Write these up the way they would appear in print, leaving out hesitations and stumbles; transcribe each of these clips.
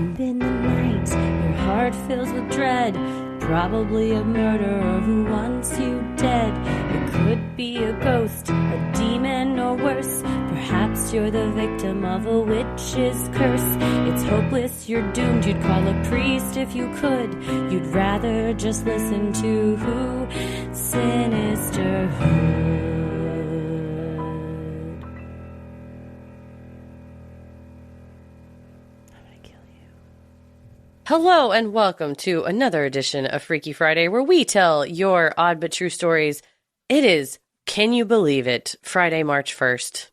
deep in the night, your heart fills with dread. Probably a murderer who wants you dead. It could be a ghost, a demon, or worse. Perhaps you're the victim of a witch's curse. It's hopeless, you're doomed. You'd call a priest if you could. You'd rather just listen to Sinisterhood. Hello and welcome to another edition of Freaky Friday, where we tell your odd but true stories. It is, can you believe it, Friday, March 1st.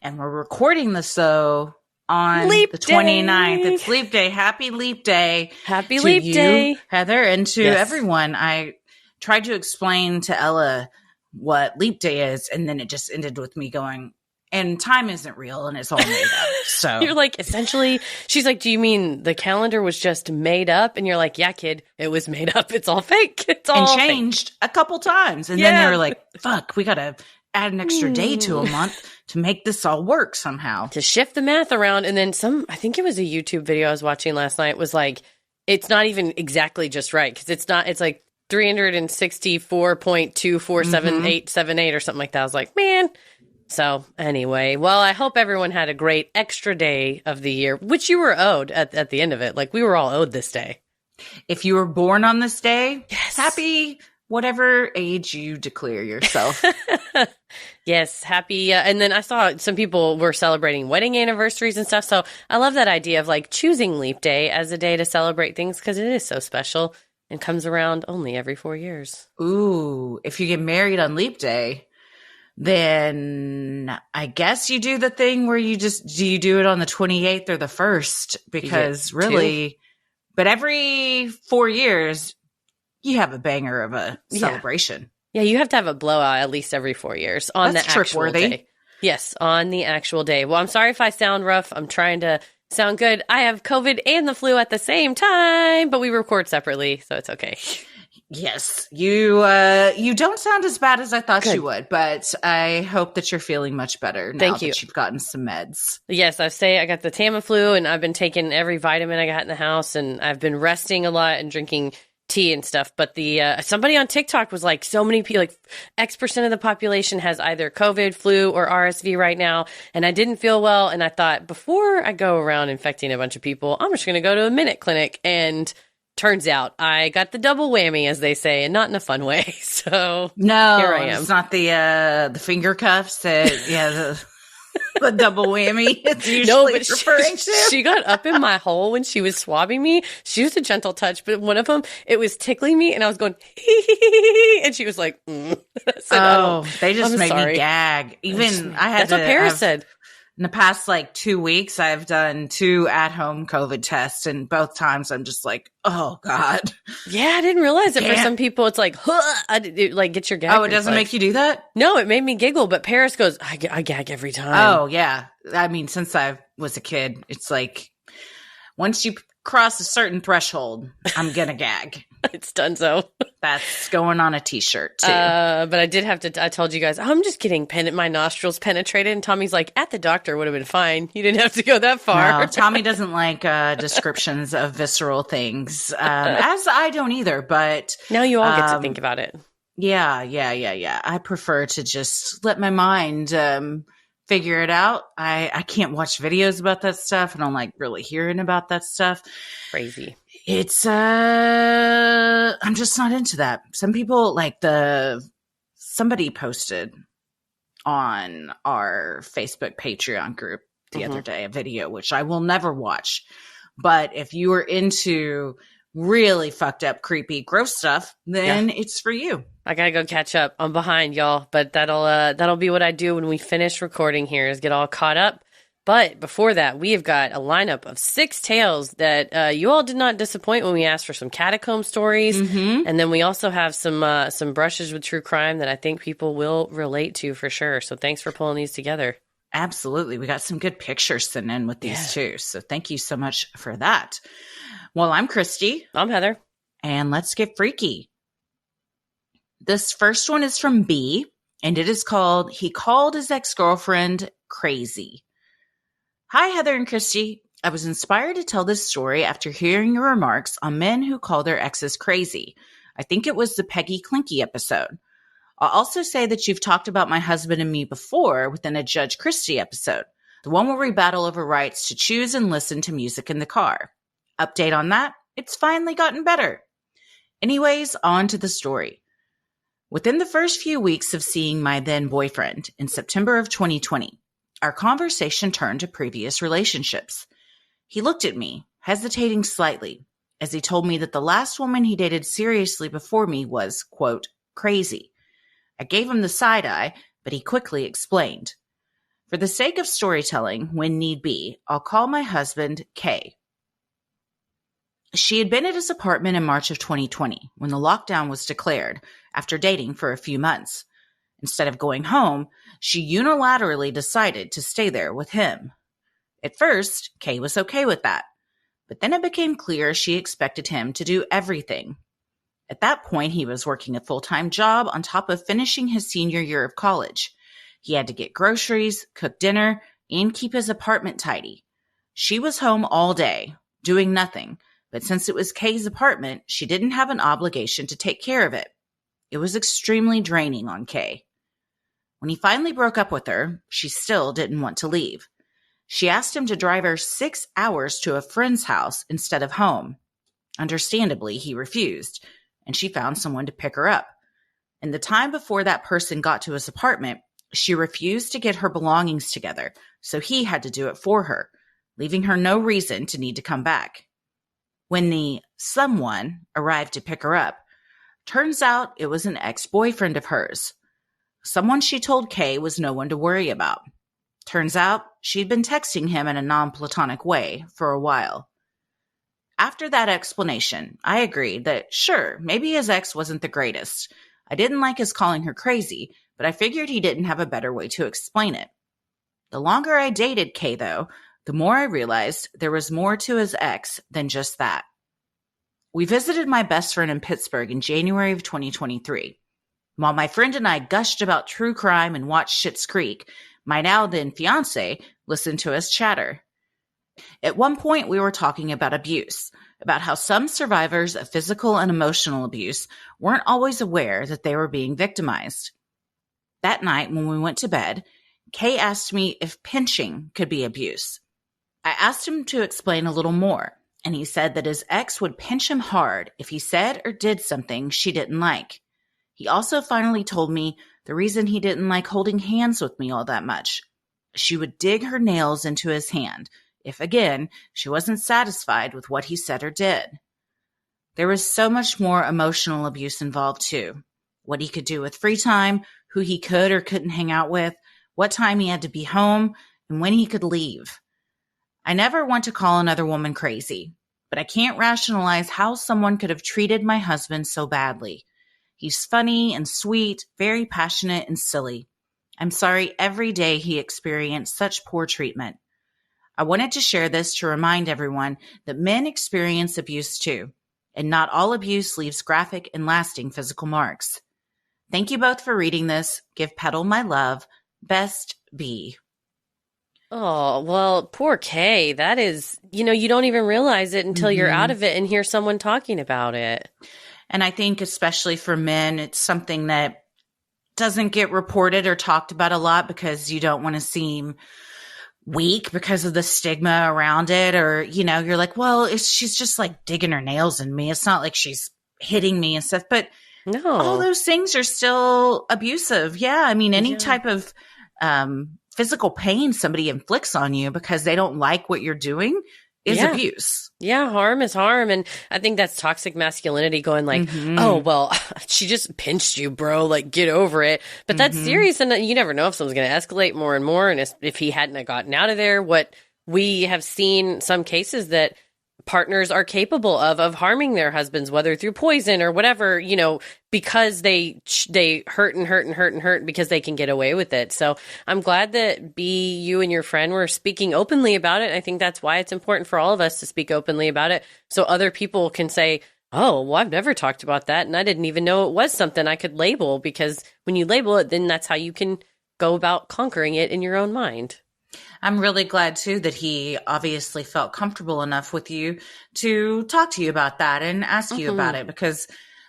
And we're recording this, though, on Leap the 29th. It's Leap Day. Happy Leap Day. Happy Leap Day. Heather, and to Yes. everyone. I tried to explain to Ella what Leap Day is, and then it just ended with me going, and time isn't real, and it's all made up. So You're like, essentially, she's like, do you mean the calendar was just made up? And you're like, yeah, kid, it was made up. It's all fake. It's all and changed a couple times. And then they were like, fuck, we got to add an extra day to a month to make this all work somehow. To shift the math around. And then I think it was a YouTube video I was watching last night, was like, it's not even exactly just right. Because it's like 364.247878 or something like that. I was like, man. So anyway, well, I hope everyone had a great extra day of the year, which you were owed at the end of it. Like, we were all owed this day. If you were born on this day, yes. Happy whatever age you declare yourself. Yes, happy. And then I saw some people were celebrating wedding anniversaries and stuff. So I love that idea of like choosing Leap Day as a day to celebrate things, because it is so special and comes around only every 4 years. Ooh, if you get married on Leap Day, then I guess you do the thing where do you do it on the 28th or the 1st? Because really, but every 4 years, you have a banger of a celebration. Yeah, you have to have a blowout at least every 4 years on That's the actual day. Yes, on the actual day. Well, I'm sorry if I sound rough. I'm trying to sound good. I have COVID and the flu at the same time, but we record separately, so it's okay. Yes, you don't sound as bad as I thought you would, but I hope that you're feeling much better now that you've gotten some meds. Yes, I got the Tamiflu, and I've been taking every vitamin I got in the house, and I've been resting a lot and drinking tea and stuff. But somebody on TikTok was like, so many people, like X% of the population has either COVID, flu, or RSV right now, and I didn't feel well, and I thought, before I go around infecting a bunch of people, I'm just going to go to a minute clinic. And turns out I got the double whammy, as they say, and not in a fun way. So no, here I am. It's not the finger cuffs. The double whammy. It's usually referring to. She got up in my hole when she was swabbing me. She was a gentle touch, but one of them, it was tickling me, and I was going, and she was like, they just made me gag. Even I had that's what Paris said. In the past, 2 weeks, I've done 2 at-home COVID tests, and both times I'm just like, oh, God. Yeah, I didn't realize it. For some people, it's like, get your gag. Oh, it doesn't make you do that? No, it made me giggle, but Paris goes, I gag every time. Oh, yeah. I mean, since I was a kid, it's like, once you cross a certain threshold, I'm going to gag. It's done so. That's going on a t-shirt too. But I did have to, I told you guys, I'm just getting my nostrils penetrated. And Tommy's like, at the doctor would have been fine. You didn't have to go that far. No, Tommy doesn't like descriptions of visceral things, as I don't either. But now you all get to think about it. Yeah. I prefer to just let my mind figure it out. I can't watch videos about that stuff. I don't like really hearing about that stuff. Crazy. It's I'm just not into that. Some people somebody posted on our Facebook Patreon group the other day a video, which I will never watch. But if you are into really fucked up, creepy, gross stuff, then it's for you. I gotta go catch up. I'm behind, y'all, but that'll be what I do when we finish recording here, is get all caught up. But before that, we have got a lineup of 6 tales that you all did not disappoint when we asked for some catacomb stories. Mm-hmm. And then we also have some brushes with true crime that I think people will relate to for sure. So thanks for pulling these together. Absolutely. We got some good pictures sent in with these too. So thank you so much for that. Well, I'm Christy. I'm Heather. And let's get freaky. This first one is from B, and it is called, He Called His Ex-Girlfriend Crazy. Hi, Heather and Christy. I was inspired to tell this story after hearing your remarks on men who call their exes crazy. I think it was the Peggy Clinky episode. I'll also say that you've talked about my husband and me before within a Judge Christie episode, the one where we battle over rights to choose and listen to music in the car. Update on that? It's finally gotten better. Anyways, on to the story. Within the first few weeks of seeing my then boyfriend in September of 2020, our conversation turned to previous relationships. He looked at me, hesitating slightly, as he told me that the last woman he dated seriously before me was, quote, crazy. I gave him the side eye, but he quickly explained. For the sake of storytelling, when need be, I'll call my husband Kay. She had been at his apartment in March of 2020 when the lockdown was declared after dating for a few months. Instead of going home, she unilaterally decided to stay there with him. At first, Kay was okay with that, but then it became clear she expected him to do everything. At that point, he was working a full-time job on top of finishing his senior year of college. He had to get groceries, cook dinner, and keep his apartment tidy. She was home all day, doing nothing, but since it was Kay's apartment, she didn't have an obligation to take care of it. It was extremely draining on Kay. When he finally broke up with her, she still didn't want to leave. She asked him to drive her 6 hours to a friend's house instead of home. Understandably, he refused, and she found someone to pick her up. In the time before that person got to his apartment, she refused to get her belongings together, so he had to do it for her, leaving her no reason to need to come back. When the someone arrived to pick her up, turns out it was an ex-boyfriend of hers. Someone she told Kay was no one to worry about. Turns out she'd been texting him in a non-platonic way for a while. After that explanation, I agreed that sure, maybe his ex wasn't the greatest. I didn't like his calling her crazy, but I figured he didn't have a better way to explain it. The longer I dated Kay, though, the more I realized there was more to his ex than just that. We visited my best friend in Pittsburgh in January of 2023. While my friend and I gushed about true crime and watched Schitt's Creek, my now then fiance listened to us chatter. At one point, we were talking about abuse, about how some survivors of physical and emotional abuse weren't always aware that they were being victimized. That night, when we went to bed, Kay asked me if pinching could be abuse. I asked him to explain a little more, and he said that his ex would pinch him hard if he said or did something she didn't like. He also finally told me the reason he didn't like holding hands with me all that much. She would dig her nails into his hand if, again, she wasn't satisfied with what he said or did. There was so much more emotional abuse involved, too. What he could do with free time, who he could or couldn't hang out with, what time he had to be home, and when he could leave. I never want to call another woman crazy, but I can't rationalize how someone could have treated my husband so badly. He's funny and sweet, very passionate and silly. I'm sorry every day he experienced such poor treatment. I wanted to share this to remind everyone that men experience abuse too, and not all abuse leaves graphic and lasting physical marks. Thank you both for reading this. Give Petal my love. Best, B. Oh, well, poor Kay. That is, you don't even realize it until you're out of it and hear someone talking about it. And I think especially for men, it's something that doesn't get reported or talked about a lot because you don't want to seem weak because of the stigma around it. Or, you're like, well, she's just like digging her nails in me. It's not like she's hitting me and stuff. But no, all those things are still abusive. Yeah. I mean, any type of physical pain somebody inflicts on you because they don't like what you're doing is abuse. Yeah, harm is harm. And I think that's toxic masculinity going like, oh, well, she just pinched you, bro. Like, get over it. But that's serious. And you never know if someone's going to escalate more and more. And if he hadn't gotten out of there, what we have seen some cases that partners are capable of harming their husbands, whether through poison or whatever, because they hurt and hurt and hurt and hurt because they can get away with it. So I'm glad that you and your friend were speaking openly about it. I think that's why it's important for all of us to speak openly about it so other people can say, oh, well, I've never talked about that. And I didn't even know it was something I could label, because when you label it, then that's how you can go about conquering it in your own mind. I'm really glad too that he obviously felt comfortable enough with you to talk to you about that and ask you about it, because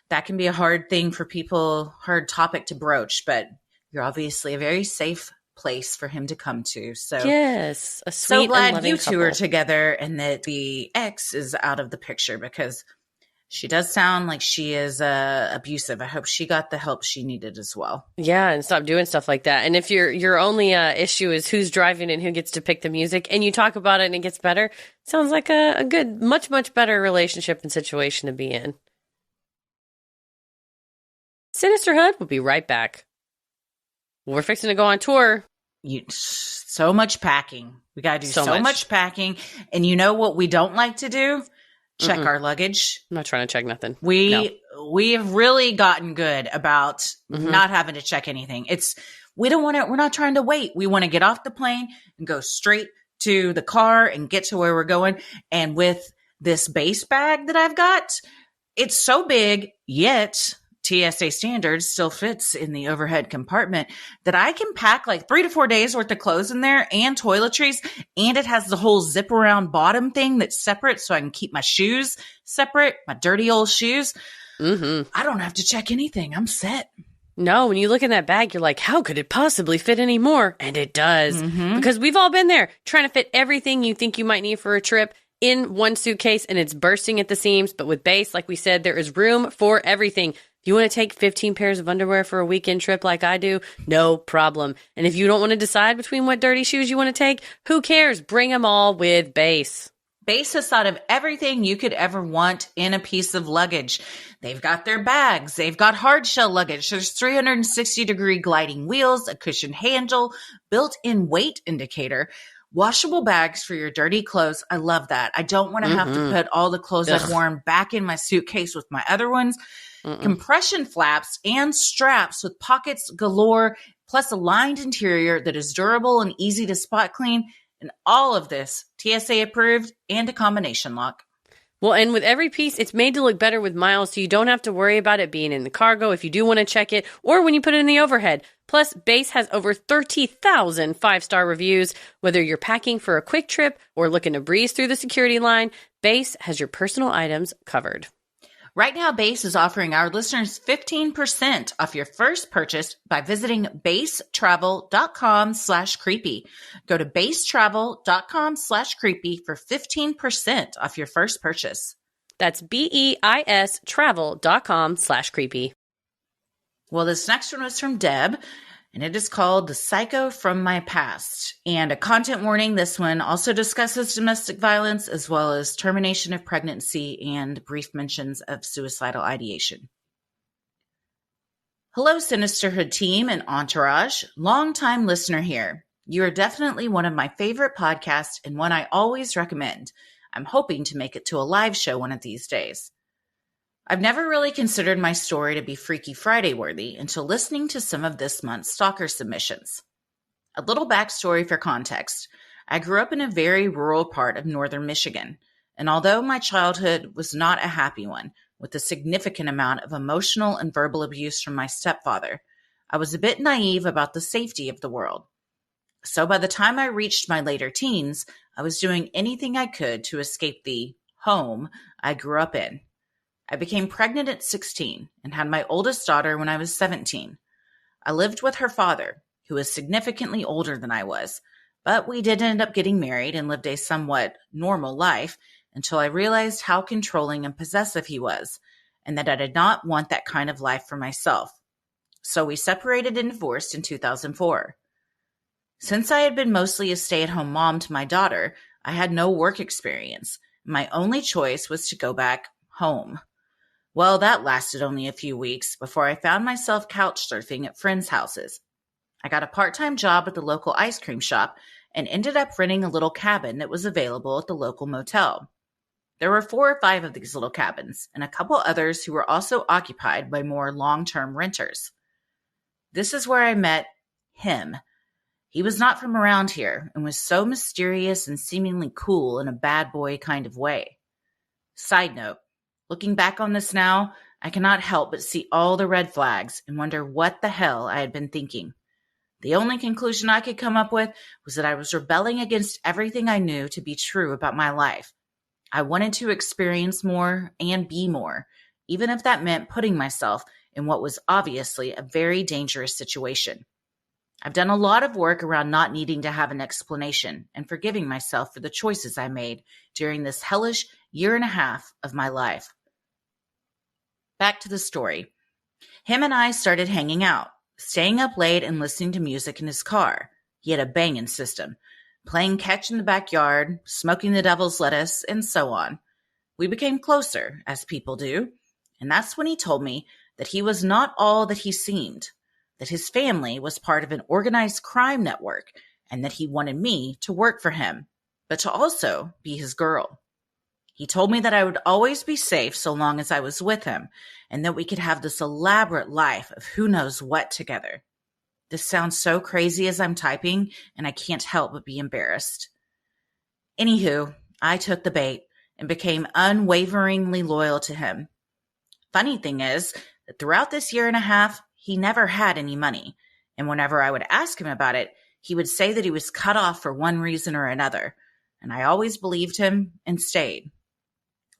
that can be a hard thing for people, hard topic to broach, but you're obviously a very safe place for him to come to. So Yes, a so sweet and glad loving you two are couple. together and that the ex is out of the picture, because she does sound like she is abusive. I hope she got the help she needed as well. Yeah, and stop doing stuff like that. And if your only issue is who's driving and who gets to pick the music, and you talk about it and it gets better, sounds like a good, much better relationship and situation to be in. Sinisterhood will be right back. We're fixing to go on tour. So much packing. We got to do so much packing. And you know what we don't like to do? Check our luggage. I'm not trying to check nothing. We have really gotten good about not having to check anything. We're not trying to wait. We want to get off the plane and go straight to the car and get to where we're going. And with this base bag that I've got, it's so big, yet TSA standards still fits in the overhead compartment, that I can pack like 3 to 4 days worth of clothes in there and toiletries. And it has the whole zip around bottom thing that's separate, so I can keep my shoes separate, my dirty old shoes. I don't have to check anything. I'm set. No, when you look in that bag, you're like, how could it possibly fit any more? And it does. Because we've all been there trying to fit everything you think you might need for a trip in one suitcase, and it's bursting at the seams. But with Base, like we said, there is room for everything. If you want to take 15 pairs of underwear for a weekend trip like I do, no problem. And if you don't want to decide between what dirty shoes you want to take, who cares? Bring them all with Base. Base has thought of everything you could ever want in a piece of luggage. They've got their bags. They've got hard shell luggage. There's 360-degree gliding wheels, a cushioned handle, built-in weight indicator, washable bags for your dirty clothes. I love that. I don't want to have to put all the clothes I've worn back in my suitcase with my other ones. Compression flaps and straps with pockets galore, plus a lined interior that is durable and easy to spot clean. And all of this TSA approved and a combination lock. Well, and with every piece, it's made to look better with miles, so you don't have to worry about it being in the cargo if you do want to check it, or when you put it in the overhead. Plus, Base has over 30,000 5-star reviews. Whether you're packing for a quick trip or looking to breeze through the security line, Base has your personal items covered. Right now, Base is offering our listeners 15% off your first purchase by visiting basetravel.com/creepy. Go to basetravel.com/creepy for 15% off your first purchase. That's BEIS travel.com/creepy. Well, this next one was from Deb, and it is called The Psycho from My Past. And a content warning, this one also discusses domestic violence as well as termination of pregnancy and brief mentions of suicidal ideation. Hello, Sinisterhood team and entourage. Long-time listener here. You are definitely one of my favorite podcasts and one I always recommend. I'm hoping to make it to a live show one of these days. I've never really considered my story to be Freaky Friday worthy until listening to some of this month's stalker submissions. A little backstory for context. I grew up in a very rural part of northern Michigan, and although my childhood was not a happy one, with a significant amount of emotional and verbal abuse from my stepfather, I was a bit naive about the safety of the world. So by the time I reached my later teens, I was doing anything I could to escape the home I grew up in. I became pregnant at 16 and had my oldest daughter when I was 17. I lived with her father, who was significantly older than I was, but we did end up getting married and lived a somewhat normal life until I realized how controlling and possessive he was, and that I did not want that kind of life for myself. So we separated and divorced in 2004. Since I had been mostly a stay-at-home mom to my daughter, I had no work experience. My only choice was to go back home. Well, that lasted only a few weeks before I found myself couch surfing at friends' houses. I got a part-time job at the local ice cream shop and ended up renting a little cabin that was available at the local motel. There were 4 or 5 of these little cabins and a couple others who were also occupied by more long-term renters. This is where I met him. He was not from around here and was so mysterious and seemingly cool in a bad boy kind of way. Side note, looking back on this now, I cannot help but see all the red flags and wonder what the hell I had been thinking. The only conclusion I could come up with was that I was rebelling against everything I knew to be true about my life. I wanted to experience more and be more, even if that meant putting myself in what was obviously a very dangerous situation. I've done a lot of work around not needing to have an explanation and forgiving myself for the choices I made during this hellish year and a half of my life. Back to the story. Him and I started hanging out, staying up late and listening to music in his car. He had a banging system, playing catch in the backyard, smoking the devil's lettuce, and so on. We became closer, as people do, and that's when he told me that he was not all that he seemed, that his family was part of an organized crime network, and that he wanted me to work for him, but to also be his girl. He told me that I would always be safe so long as I was with him, and that we could have this elaborate life of who knows what together. This sounds so crazy as I'm typing, and I can't help but be embarrassed. Anywho, I took the bait and became unwaveringly loyal to him. Funny thing is that throughout this year and a half, he never had any money, and whenever I would ask him about it, he would say that he was cut off for one reason or another, and I always believed him and stayed.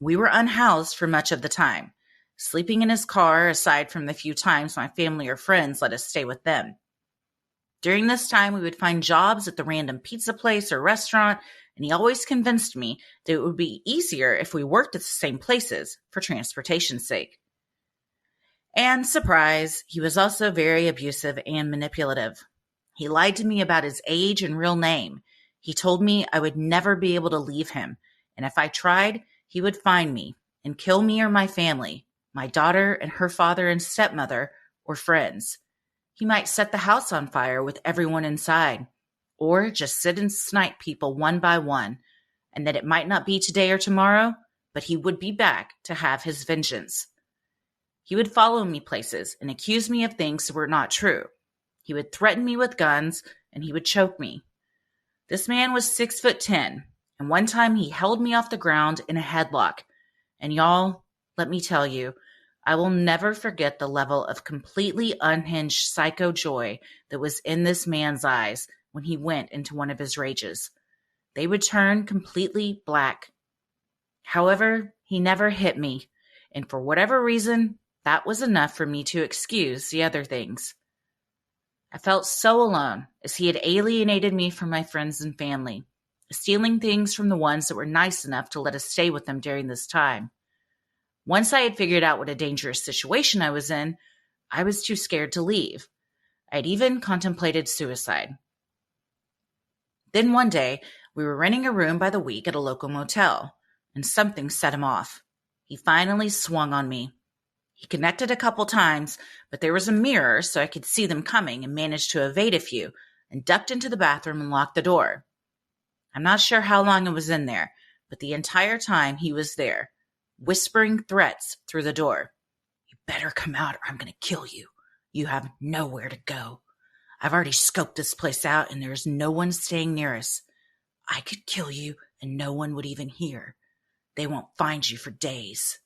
We were unhoused for much of the time, sleeping in his car aside from the few times my family or friends let us stay with them. During this time, we would find jobs at the random pizza place or restaurant, and he always convinced me that it would be easier if we worked at the same places for transportation's sake. And surprise, he was also very abusive and manipulative. He lied to me about his age and real name. He told me I would never be able to leave him, and if I tried, he would find me and kill me or my family, my daughter and her father and stepmother, or friends. He might set the house on fire with everyone inside, or just sit and snipe people one by one, and that it might not be today or tomorrow, but he would be back to have his vengeance. He would follow me places and accuse me of things that were not true. He would threaten me with guns, and he would choke me. This man was 6'10", and one time he held me off the ground in a headlock. And y'all, let me tell you, I will never forget the level of completely unhinged psycho joy that was in this man's eyes when he went into one of his rages. They would turn completely black. However, he never hit me, and for whatever reason, that was enough for me to excuse the other things. I felt so alone as he had alienated me from my friends and family, stealing things from the ones that were nice enough to let us stay with them during this time. Once I had figured out what a dangerous situation I was in, I was too scared to leave. I'd even contemplated suicide. Then one day, we were renting a room by the week at a local motel, and something set him off. He finally swung on me. He connected a couple times, but there was a mirror so I could see them coming and managed to evade a few and ducked into the bathroom and locked the door. I'm not sure how long I was in there, but the entire time he was there, whispering threats through the door. You better come out or I'm going to kill you. You have nowhere to go. I've already scoped this place out and there's no one staying near us. I could kill you and no one would even hear. They won't find you for days.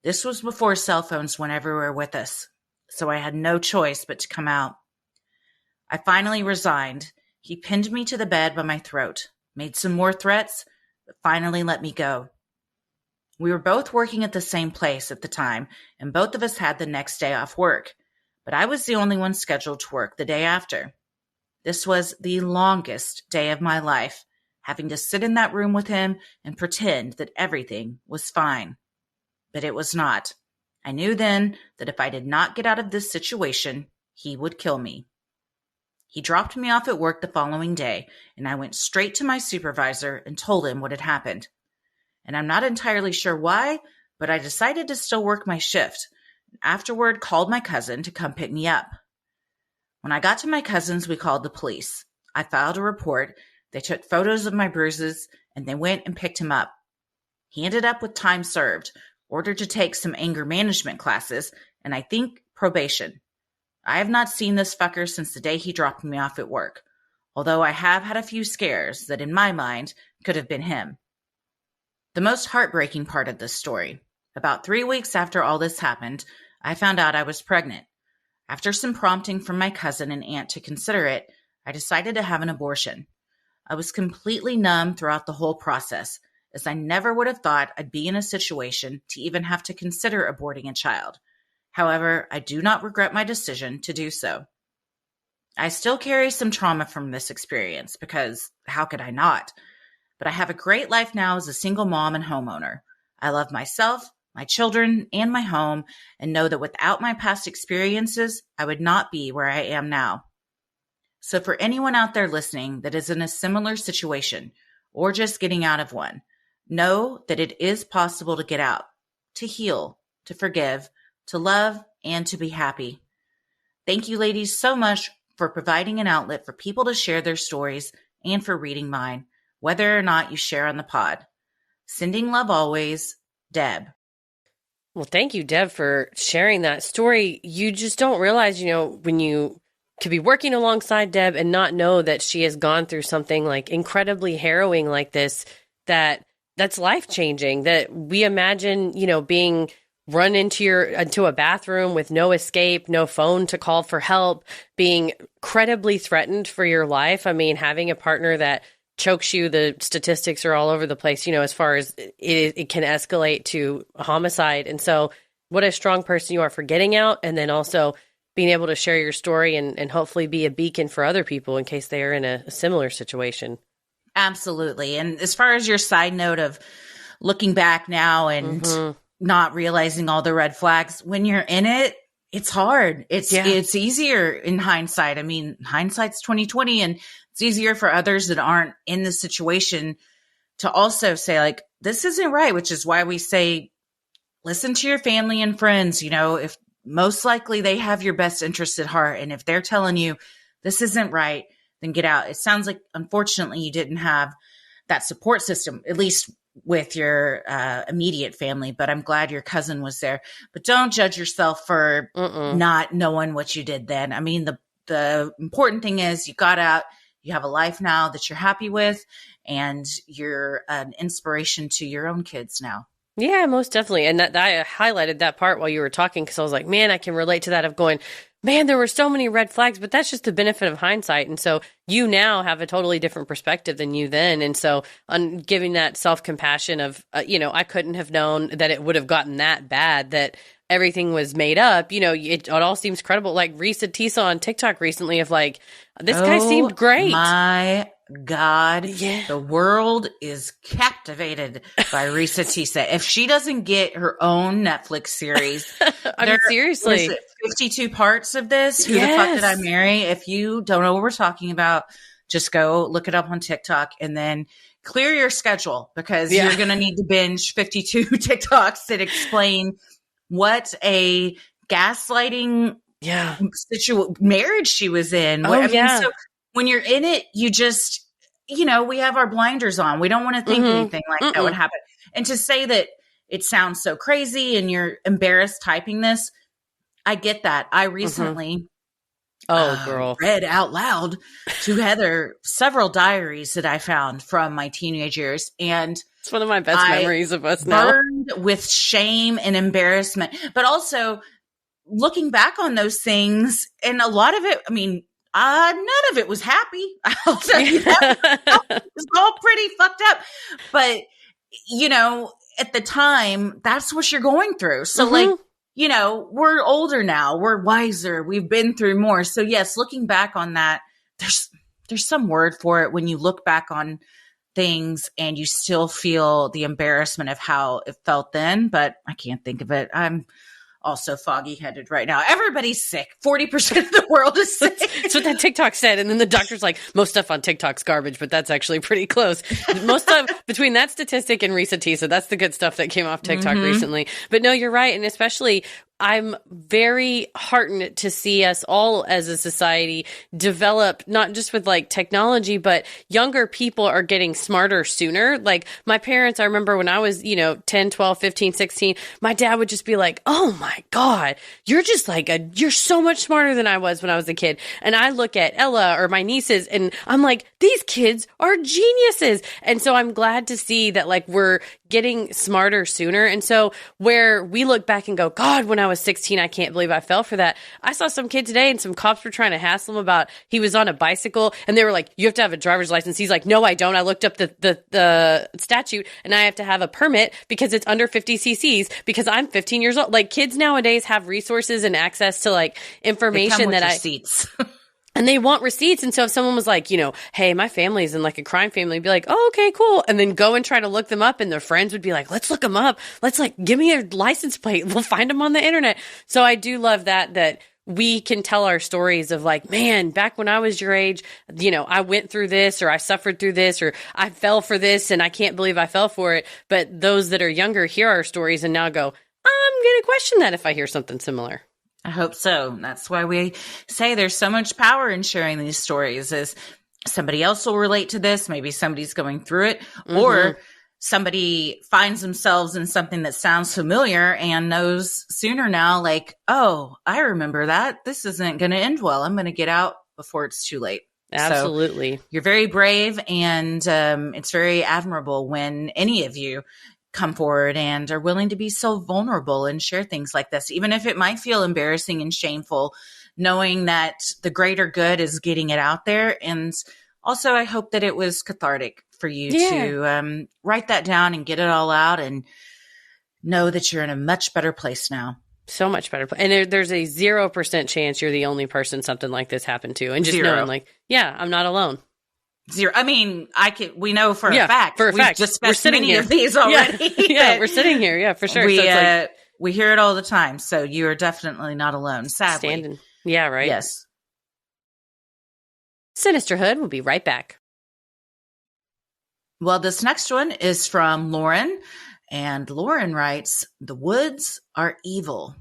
This was before cell phones went everywhere with us, so I had no choice but to come out. I finally resigned. He pinned me to the bed by my throat, made some more threats, but finally let me go. We were both working at the same place at the time, and both of us had the next day off work, but I was the only one scheduled to work the day after. This was the longest day of my life, having to sit in that room with him and pretend that everything was fine. But it was not. I knew then that if I did not get out of this situation, he would kill me. He dropped me off at work the following day, and I went straight to my supervisor and told him what had happened. And I'm not entirely sure why, but I decided to still work my shift. Afterward, called my cousin to come pick me up. When I got to my cousin's, we called the police. I filed a report. They took photos of my bruises, and they went and picked him up. He ended up with time served, ordered to take some anger management classes, and I think probation. I have not seen this fucker since the day he dropped me off at work, although I have had a few scares that in my mind could have been him. The most heartbreaking part of this story. About 3 weeks after all this happened, I found out I was pregnant. After some prompting from my cousin and aunt to consider it, I decided to have an abortion. I was completely numb throughout the whole process, as I never would have thought I'd be in a situation to even have to consider aborting a child. However, I do not regret my decision to do so. I still carry some trauma from this experience because how could I not? But I have a great life now as a single mom and homeowner. I love myself, my children, and my home, and know that without my past experiences, I would not be where I am now. So for anyone out there listening that is in a similar situation or just getting out of one, know that it is possible to get out, to heal, to forgive, to love, and to be happy. Thank you, ladies, so much for providing an outlet for people to share their stories and for reading mine, whether or not you share on the pod. Sending love always, Deb. Well, thank you, Deb, for sharing that story. You just don't realize, when you could be working alongside Deb and not know that she has gone through something like incredibly harrowing like this, that's life-changing, that we imagine, being run into a bathroom with no escape, no phone to call for help, being incredibly threatened for your life. I mean, having a partner that chokes you, the statistics are all over the place, as far as it can escalate to a homicide. And so what a strong person you are for getting out, and then also being able to share your story and hopefully be a beacon for other people in case they are in a similar situation. Absolutely. And as far as your side note of looking back now and not realizing all the red flags, when you're in it, it's hard. It's easier in hindsight. I mean, hindsight's 2020, and it's easier for others that aren't in the situation to also say, like, this isn't right, which is why we say, listen to your family and friends. If most likely they have your best interest at heart, and if they're telling you this isn't right, then get out. It sounds like, unfortunately, you didn't have that support system, at least with your immediate family, but I'm glad your cousin was there. But don't judge yourself for not knowing what you did then. I mean, the important thing is you got out, you have a life now that you're happy with, and you're an inspiration to your own kids now. Yeah, most definitely. And that I highlighted that part while you were talking because I was like, man, I can relate to that of going, man, there were so many red flags, but that's just the benefit of hindsight. And so you now have a totally different perspective than you then. And so on giving that self-compassion of, I couldn't have known that it would have gotten that bad, that everything was made up. It all seems credible. Like Risa Tisa on TikTok recently of like, this guy seemed great. My God, the world is captivated by Risa Tisa. If she doesn't get her own Netflix series, I mean, seriously, 52 parts of this. Who the fuck did I marry? If you don't know what we're talking about, just go look it up on TikTok and then clear your schedule because you're going to need to binge 52 TikToks that explain what a gaslighting marriage she was in. So when you're in it, you just, we have our blinders on. We don't want to think anything like that would happen. And to say that it sounds so crazy and you're embarrassed typing this, I get that. I recently read out loud to Heather several diaries that I found from my teenage years. And it's one of my best memories of us now. Burned with shame and embarrassment, but also looking back on those things, and a lot of it, I mean, none of it was happy. I'll tell you that. It was all pretty fucked up. But, at the time, that's what you're going through. So we're older now. We're wiser. We've been through more. So yes, looking back on that, there's some word for it when you look back on things and you still feel the embarrassment of how it felt then, but I can't think of it. I'm also foggy headed right now. Everybody's sick. 40% of the world is sick. That's what that TikTok said. And then the doctor's like, most stuff on TikTok's garbage, but that's actually pretty close. Most stuff between that statistic and Risa Tisa, that's the good stuff that came off TikTok recently. But no, you're right. And especially I'm very heartened to see us all as a society develop, not just with like technology, but younger people are getting smarter sooner. Like my parents, I remember when I was, 10, 12, 15, 16, my dad would just be like, oh my God, you're just like you're so much smarter than I was when I was a kid. And I look at Ella or my nieces and I'm like, these kids are geniuses. And so I'm glad to see that like we're getting smarter sooner. And so where we look back and go, God, when I was 16, I can't believe I fell for that. I saw some kid today and some cops were trying to hassle him about he was on a bicycle and they were like, you have to have a driver's license. He's like, no, I don't. I looked up the statute and I have to have a permit because it's under 50 cc's because I'm 15 years old. Like, kids nowadays have resources and access to like information that receipts. And they want receipts. And so if someone was like, hey, my family's in like a crime family, I'd be like, oh, okay, cool. And then go and try to look them up. And their friends would be like, let's look them up. Let's like, give me a license plate. We'll find them on the internet. So I do love that we can tell our stories of like, man, back when I was your age, I went through this or I suffered through this or I fell for this and I can't believe I fell for it. But those that are younger hear our stories and now go, I'm going to question that if I hear something similar. I hope so. That's why we say there's so much power in sharing these stories, is somebody else will relate to this. Maybe somebody's going through it, or somebody finds themselves in something that sounds familiar and knows sooner now, like, oh, I remember that. This isn't going to end well. I'm going to get out before it's too late. Absolutely. So you're very brave, and it's very admirable when any of you come forward and are willing to be so vulnerable and share things like this, even if it might feel embarrassing and shameful, knowing that the greater good is getting it out there. And also, I hope that it was cathartic for you to write that down and get it all out and know that you're in a much better place now. So much better. And there's a 0% chance you're the only person something like this happened to. And just knowing like, yeah, I'm not alone. Zero. I mean, we know for a fact. We've discussed many of these already. Yeah, we're sitting here. Yeah, for sure. We hear it all the time. So you are definitely not alone, sadly. Yeah, right? Yes. Sinisterhood will be right back. Well, this next one is from Lauren. And Lauren writes, "The woods are evil."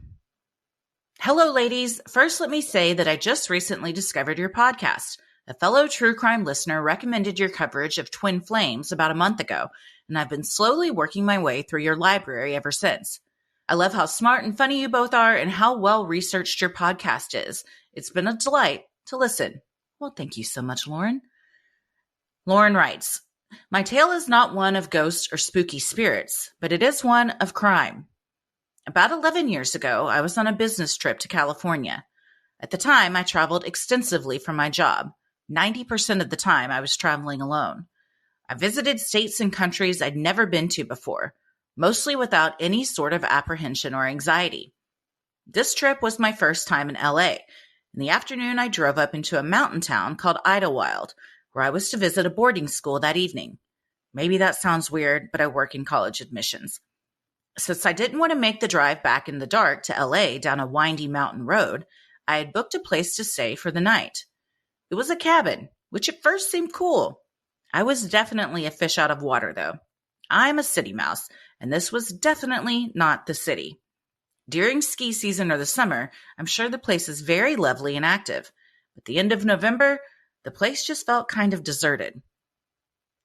Hello, ladies. First, let me say that I just recently discovered your podcast. A fellow true crime listener recommended your coverage of Twin Flames about a month ago, and I've been slowly working my way through your library ever since. I love how smart and funny you both are and how well researched your podcast is. It's been a delight to listen. Well, thank you so much, Lauren. Lauren writes, my tale is not one of ghosts or spooky spirits, but it is one of crime. About 11 years ago, I was on a business trip to California. At the time, I traveled extensively for my job. 90% of the time, I was traveling alone. I visited states and countries I'd never been to before, mostly without any sort of apprehension or anxiety. This trip was my first time in LA. In the afternoon, I drove up into a mountain town called Idlewild, where I was to visit a boarding school that evening. Maybe that sounds weird, but I work in college admissions. Since I didn't want to make the drive back in the dark to LA down a windy mountain road, I had booked a place to stay for the night. It was a cabin, which at first seemed cool. I was definitely a fish out of water, though. I'm a city mouse, and this was definitely not the city. During ski season or the summer, I'm sure the place is very lovely and active. At the end of November, the place just felt kind of deserted.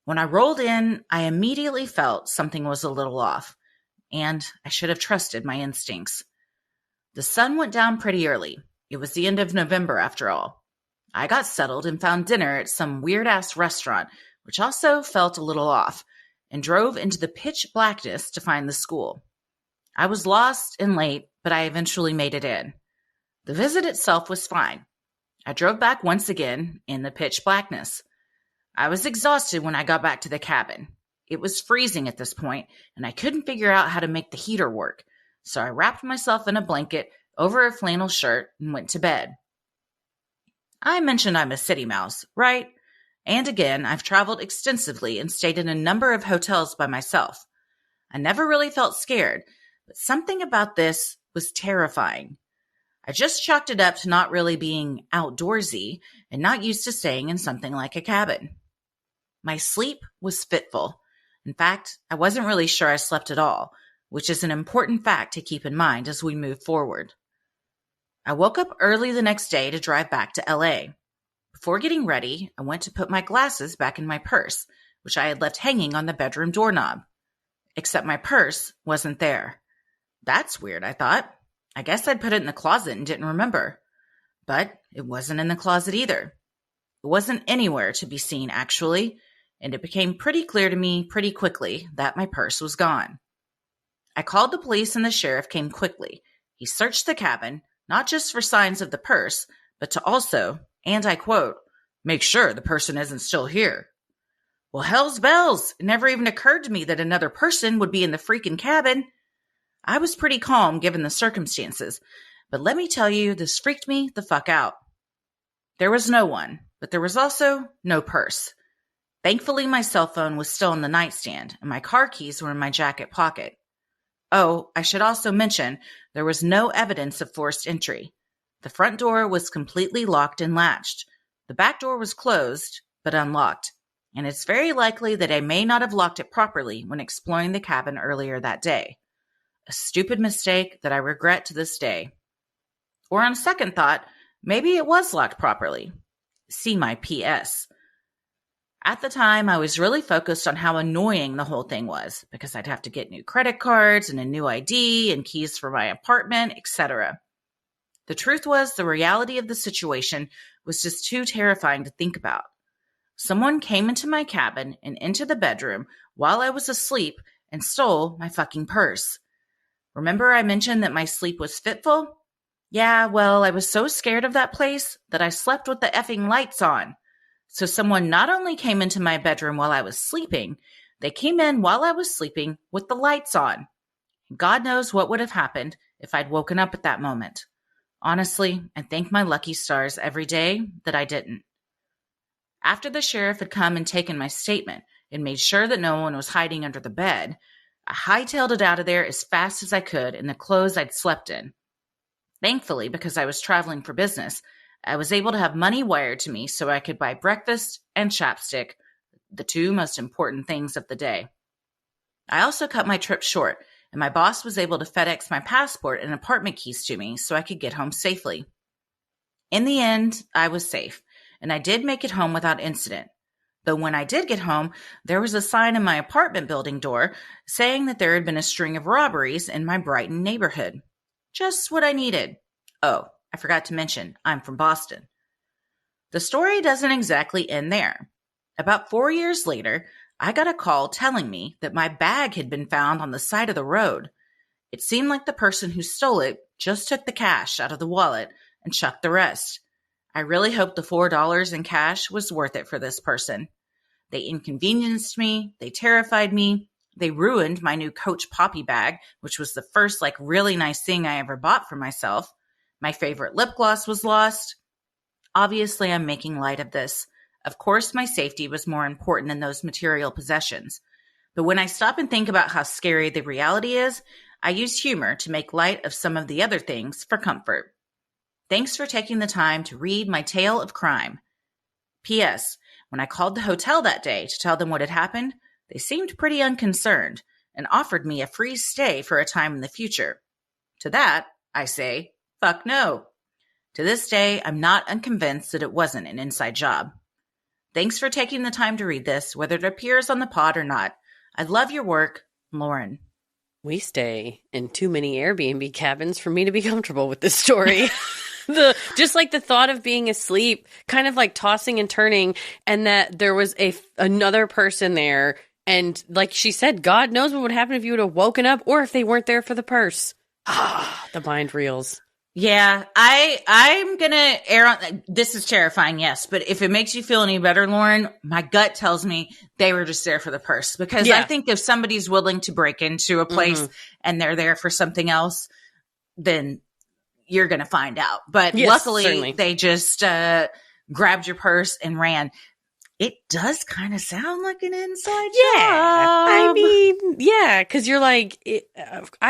When I rolled in, I immediately felt something was a little off, and I should have trusted my instincts. The sun went down pretty early. It was the end of November, after all. I got settled and found dinner at some weird-ass restaurant, which also felt a little off, and drove into the pitch blackness to find the school. I was lost and late, but I eventually made it in. The visit itself was fine. I drove back once again in the pitch blackness. I was exhausted when I got back to the cabin. It was freezing at this point, and I couldn't figure out how to make the heater work, so I wrapped myself in a blanket over a flannel shirt and went to bed. I mentioned I'm a city mouse, right? And again, I've traveled extensively and stayed in a number of hotels by myself. I never really felt scared, but something about this was terrifying. I just chalked it up to not really being outdoorsy and not used to staying in something like a cabin. My sleep was fitful. In fact, I wasn't really sure I slept at all, which is an important fact to keep in mind as we move forward. I woke up early the next day to drive back to LA. Before getting ready, I went to put my glasses back in my purse, which I had left hanging on the bedroom doorknob. Except my purse wasn't there. That's weird, I thought. I guess I'd put it in the closet and didn't remember. But it wasn't in the closet either. It wasn't anywhere to be seen, actually, and it became pretty clear to me pretty quickly that my purse was gone. I called the police and the sheriff came quickly. He searched the cabin, not just for signs of the purse, but to also, and I quote, make sure the person isn't still here. Well, hell's bells. It never even occurred to me that another person would be in the freaking cabin. I was pretty calm given the circumstances, but let me tell you, this freaked me the fuck out. There was no one, but there was also no purse. Thankfully, my cell phone was still in the nightstand, and my car keys were in my jacket pocket. Oh, I should also mention, there was no evidence of forced entry. The front door was completely locked and latched. The back door was closed, but unlocked, and it's very likely that I may not have locked it properly when exploring the cabin earlier that day. A stupid mistake that I regret to this day. Or on second thought, maybe it was locked properly. See my PS. At the time, I was really focused on how annoying the whole thing was, because I'd have to get new credit cards and a new ID and keys for my apartment, etc. The truth was, the reality of the situation was just too terrifying to think about. Someone came into my cabin and into the bedroom while I was asleep and stole my fucking purse. Remember I mentioned that my sleep was fitful? Yeah, well, I was so scared of that place that I slept with the effing lights on. So someone not only came into my bedroom while I was sleeping, they came in while I was sleeping with the lights on. God knows what would have happened if I'd woken up at that moment. Honestly, I thank my lucky stars every day that I didn't. After the sheriff had come and taken my statement and made sure that no one was hiding under the bed, I hightailed it out of there as fast as I could in the clothes I'd slept in. Thankfully, because I was traveling for business, I was able to have money wired to me so I could buy breakfast and chapstick, the two most important things of the day. I also cut my trip short, and my boss was able to FedEx my passport and apartment keys to me so I could get home safely. In the end, I was safe, and I did make it home without incident. Though when I did get home, there was a sign in my apartment building door saying that there had been a string of robberies in my Brighton neighborhood. Just what I needed. Oh, I forgot to mention, I'm from Boston. The story doesn't exactly end there. About 4 years later, I got a call telling me that my bag had been found on the side of the road. It seemed like the person who stole it just took the cash out of the wallet and chucked the rest. I really hope the $4 in cash was worth it for this person. They inconvenienced me, they terrified me, they ruined my new Coach Poppy bag, which was the first really nice thing I ever bought for myself. My favorite lip gloss was lost. Obviously, I'm making light of this. Of course, my safety was more important than those material possessions. But when I stop and think about how scary the reality is, I use humor to make light of some of the other things for comfort. Thanks for taking the time to read my tale of crime. P.S. When I called the hotel that day to tell them what had happened, they seemed pretty unconcerned and offered me a free stay for a time in the future. To that, I say, fuck no. To this day, I'm not unconvinced that it wasn't an inside job. Thanks for taking the time to read this, whether it appears on the pod or not. I love your work, Lauren. We stay in too many Airbnb cabins for me to be comfortable with this story. Just the thought of being asleep, kind of tossing and turning, and that there was another person there. And like she said, God knows what would happen if you would have woken up or if they weren't there for the purse. The mind reels. Yeah, I'm going to err on, this is terrifying, yes, but if it makes you feel any better, Lauren, my gut tells me they were just there for the purse, because I think if somebody's willing to break into a place and they're there for something else, then you're going to find out. But luckily, certainly, they just grabbed your purse and ran. It does kind of sound like an inside job. I mean, because you're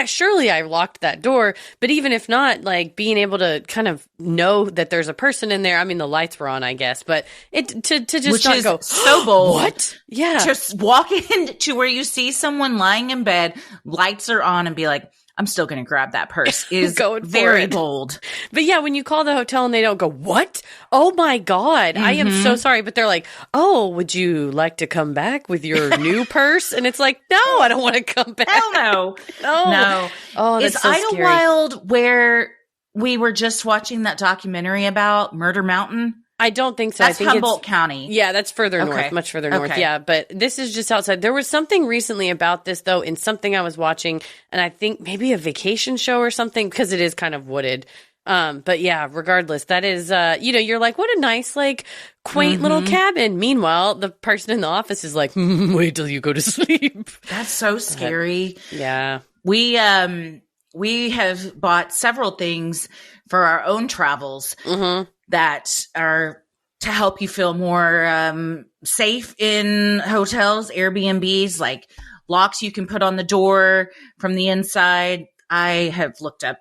surely I locked that door, but even if not, being able to kind of know that there's a person in there. I mean, the lights were on, I guess, but to just which not is go so bold. What? Yeah, just walk into where you see someone lying in bed, lights are on, and be like, I'm still going to grab that purse is very bold. But yeah, when you call the hotel and they don't go, what? Oh my God, I am so sorry. But they're like, oh, would you like to come back with your new purse? And it's like, no, I don't want to come back. Hell no. No. Oh, that's so scary. Idlewild where we were just watching that documentary about Murder Mountain? I don't think so. That's I think Humboldt it's, County. Yeah, that's further Okay. north, much further north. Okay. Yeah, but this is just outside. There was something recently about this, though, in something I was watching, and I think maybe a vacation show or something, because it is kind of wooded. But yeah, regardless, that is, you're like, what a nice, like, quaint little cabin. Meanwhile, the person in the office is like, wait till you go to sleep. That's so scary. Yeah. We have bought several things for our own travels that are to help you feel more safe in hotels, Airbnbs, like locks you can put on the door from the inside. I have looked up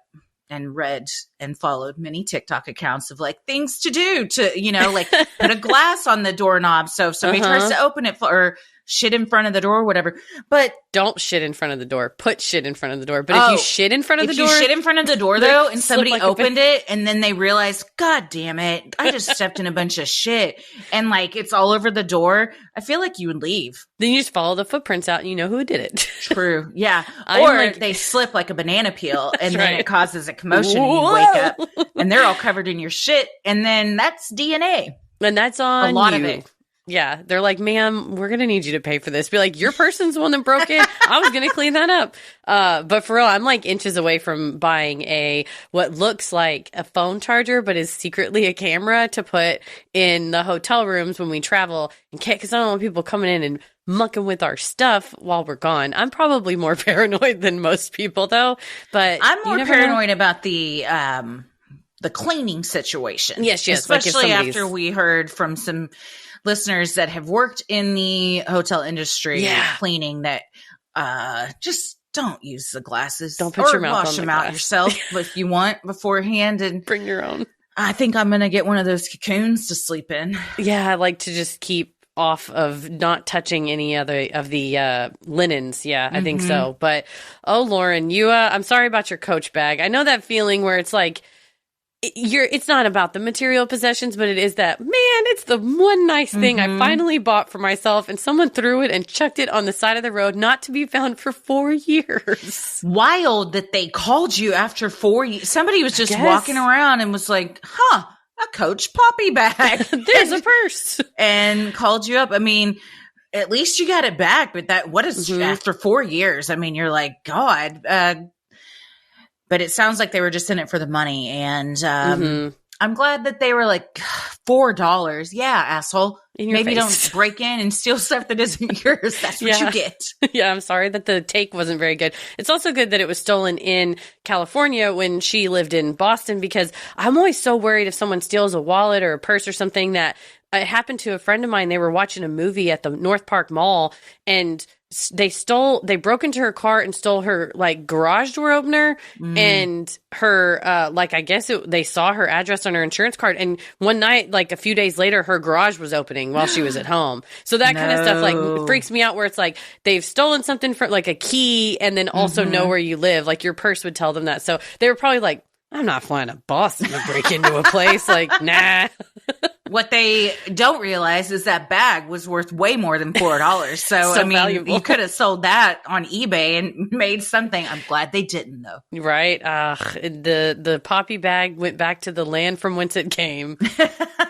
and read and followed many TikTok accounts of like things to do to, like put a glass on the doorknob. So if somebody tries to open it or shit in front of the door or whatever, but don't shit in front of the door. Put shit in front of the door. But if you shit in front of the door, if you shit in front of the door though, and somebody opened it and then they realize, God damn it, I just stepped in a bunch of shit and like it's all over the door, I feel like you would leave. Then you just follow the footprints out and you know who did it. True. Yeah. Or they slip like a banana peel and then it causes a commotion and you wake up and they're all covered in your shit. And then that's DNA. And that's on a lot of it. Yeah, they're like, ma'am, we're going to need you to pay for this. Be like, your person's the one that broke it. I was going to clean that up. But for real, I'm like inches away from buying what looks like a phone charger, but is secretly a camera to put in the hotel rooms when we travel. Because I don't want people coming in and mucking with our stuff while we're gone. I'm probably more paranoid than most people, though. But I'm more paranoid about the cleaning situation. Yes. Especially like after we heard from some listeners that have worked in the hotel industry cleaning that just don't use the glasses. Don't put your mouth on wash them glass. out yourself if you want beforehand and bring your own. I think I'm going to get one of those cocoons to sleep in. Yeah, I like to just keep off of not touching any other of the linens. Yeah, I think so. But Lauren, I'm sorry about your Coach bag. I know that feeling where it's like it's not about the material possessions, but it is that, man, it's the one nice thing I finally bought for myself, and someone threw it and chucked it on the side of the road, not to be found for 4 years. Wild that they called you after 4 years. Somebody was just walking around and was like, a Coach Poppy bag. There's a purse. And called you up. I mean, at least you got it back, but after 4 years? I mean, you're like, God, but it sounds like they were just in it for the money. And I'm glad that they were like, $4. Yeah, asshole. Maybe don't break in and steal stuff that isn't yours. That's what you get. Yeah, I'm sorry that the take wasn't very good. It's also good that it was stolen in California when she lived in Boston, because I'm always so worried if someone steals a wallet or a purse or something. That it happened to a friend of mine. They were watching a movie at the North Park Mall, and they broke into her car and stole her like garage door opener and her I guess they saw her address on her insurance card, and one night, like a few days later, her garage was opening while she was at home. So that kind of stuff like freaks me out, where it's like they've stolen something for like a key and then also know where you live. Like your purse would tell them that. So they were probably like, I'm not flying to Boston to break into a place. Like, nah. What they don't realize is that bag was worth way more than $4. So I mean, valuable. You could have sold that on eBay and made something. I'm glad they didn't, though. Right. The Poppy bag went back to the land from whence it came.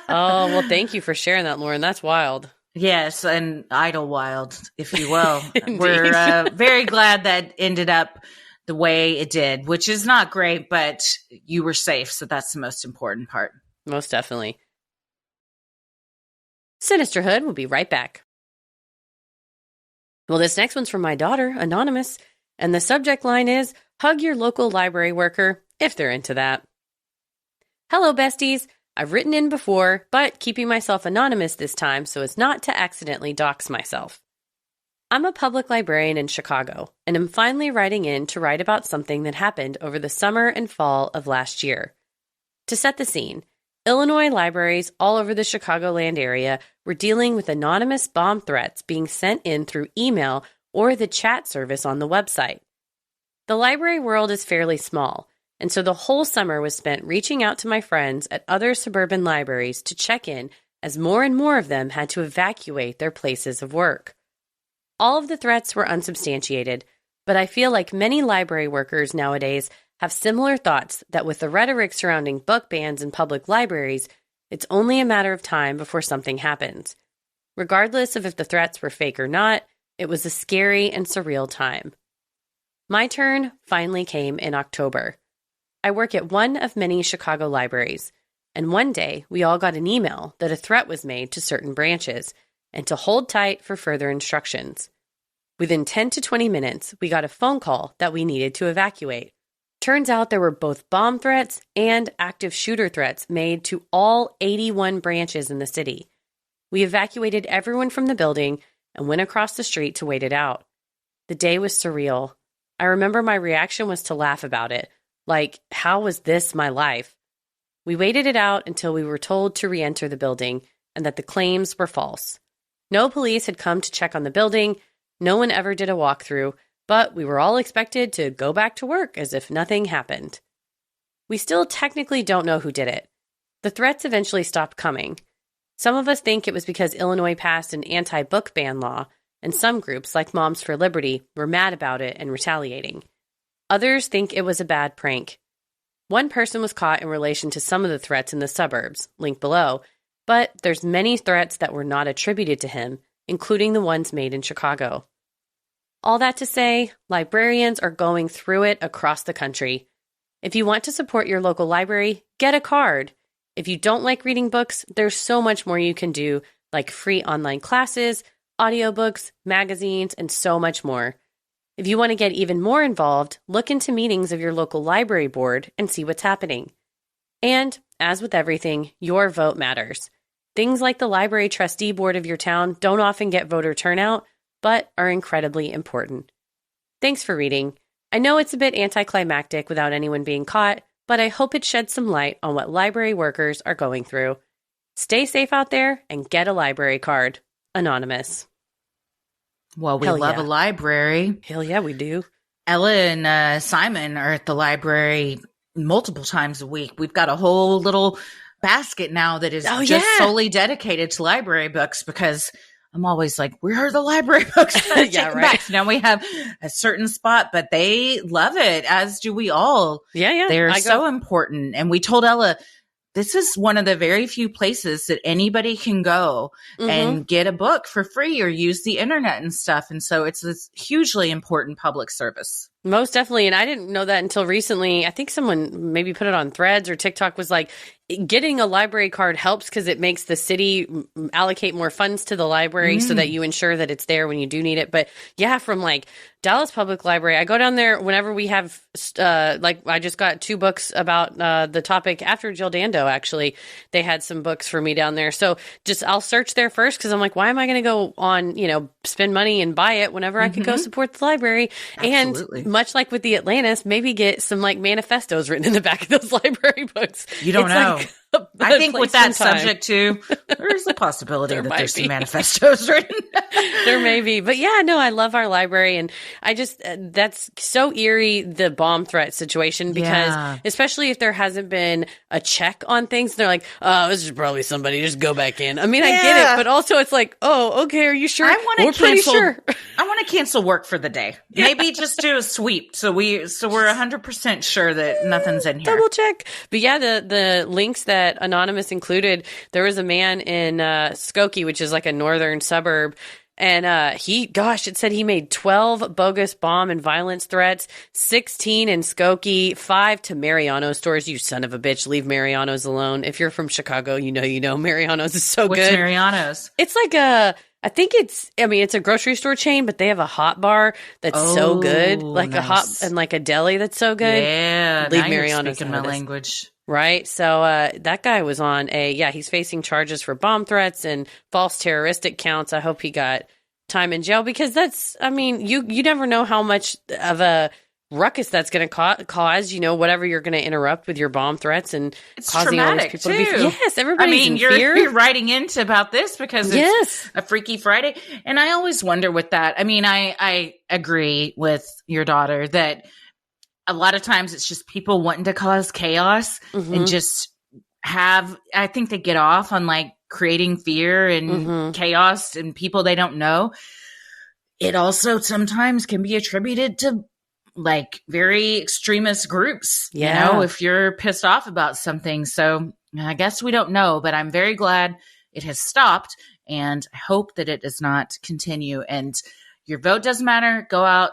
Oh, well, thank you for sharing that, Lauren. That's wild. Yes, and Idlewild, if you will. We're very glad that ended up the way it did, which is not great, but you were safe. So that's the most important part. Most definitely. Sinisterhood will be right back. Well, this next one's from my daughter, Anonymous, and the subject line is, hug your local library worker, if they're into that. Hello, besties. I've written in before, but keeping myself anonymous this time so as not to accidentally dox myself. I'm a public librarian in Chicago, and am finally writing in to write about something that happened over the summer and fall of last year. To set the scene, Illinois libraries all over the Chicagoland area were dealing with anonymous bomb threats being sent in through email or the chat service on the website. The library world is fairly small, and so the whole summer was spent reaching out to my friends at other suburban libraries to check in, as more and more of them had to evacuate their places of work. All of the threats were unsubstantiated, but I feel like many library workers nowadays have similar thoughts that with the rhetoric surrounding book bans in public libraries, It's only a matter of time before something happens. Regardless of if the threats were fake or not, it was a scary and surreal time. My turn finally came in October. I work at one of many Chicago libraries, and one day we all got an email that a threat was made to certain branches and to hold tight for further instructions. Within 10 to 20 minutes, we got a phone call that we needed to evacuate. Turns out there were both bomb threats and active shooter threats made to all 81 branches in the city. We evacuated everyone from the building and went across the street to wait it out. The day was surreal. I remember my reaction was to laugh about it. Like, how was this my life? We waited it out until we were told to re-enter the building and that the claims were false. No police had come to check on the building. No one ever did a walkthrough, but we were all expected to go back to work as if nothing happened. We still technically don't know who did it. The threats eventually stopped coming. Some of us think it was because Illinois passed an anti-book ban law, and some groups, like Moms for Liberty, were mad about it and retaliating. Others think it was a bad prank. One person was caught in relation to some of the threats in the suburbs, link below, but there's many threats that were not attributed to him, including the ones made in Chicago. All that to say, librarians are going through it across the country. If you want to support your local library, get a card. If you don't like reading books, there's so much more you can do, like free online classes, audiobooks, magazines, and so much more. If you want to get even more involved, look into meetings of your local library board and see what's happening. And, as with everything, your vote matters. Things like the library trustee board of your town don't often get voter turnout, but are incredibly important. Thanks for reading. I know it's a bit anticlimactic without anyone being caught, but I hope it sheds some light on what library workers are going through. Stay safe out there and get a library card. Anonymous. Well, we Hell love yeah. a library. Hell yeah, we do. Ella and Simon are at the library multiple times a week. We've got a whole little basket now that is just solely dedicated to library books because I'm always like, where are the library books? Yeah, right. Back. Now we have a certain spot, but they love it, as do we all. Yeah. They're so important. And we told Ella, this is one of the very few places that anybody can go and get a book for free or use the internet and stuff. And so it's this hugely important public service. Most definitely. And I didn't know that until recently. I think someone maybe put it on Threads or TikTok was like, getting a library card helps because it makes the city allocate more funds to the library so that you ensure that it's there when you do need it. But yeah, from like Dallas Public Library, I go down there whenever we have, I just got 2 books about the topic after Jill Dando, actually. They had some books for me down there. So I'll search there first because I'm like, why am I going to go on, spend money and buy it whenever I could go support the library? Absolutely. And much like with the Atlantis, maybe get some like manifestos written in the back of those library books. You don't know. I think with that subject too, there's a possibility that there's some manifestos written. There may be. But yeah, no, I love our library. And I just, that's so eerie, the bomb threat situation, because especially if there hasn't been a check on things, they're like, oh, this is probably somebody, just go back in. I mean, I get it, but also it's like, oh, okay, are you sure? We're pretty sure. I want to cancel work for the day. Maybe just do a sweep. So we're 100% sure that nothing's in here. Double check. But yeah, the links that Anonymous included, there was a man in Skokie, which is like a northern suburb, and it said he made 12 bogus bomb and violence threats, 16 in Skokie, 5 to Mariano's stores. You son of a bitch, leave Mariano's alone. If you're from Chicago, you know Mariano's is so good. What's Mariano's? It's like it's a grocery store chain, but they have a hot bar that's so good. Like nice. A hot and like a deli that's so good. Yeah. Leave Mariano's speaking my language. Right. So that guy was on he's facing charges for bomb threats and false terroristic counts. I hope he got time in jail because you never know how much of a ruckus that's going to cause, whatever you're going to interrupt with your bomb threats and it's causing all these people too. to be. Yes, everybody's in fear. You're writing into about this because it's a Freaky Friday. And I always wonder with that. I mean, I agree with your daughter that a lot of times it's just people wanting to cause chaos and just I think they get off on like creating fear and chaos and people they don't know. It also sometimes can be attributed to like very extremist groups, if you're pissed off about something. So I guess we don't know, but I'm very glad it has stopped, and I hope that it does not continue. And your vote does matter. Go out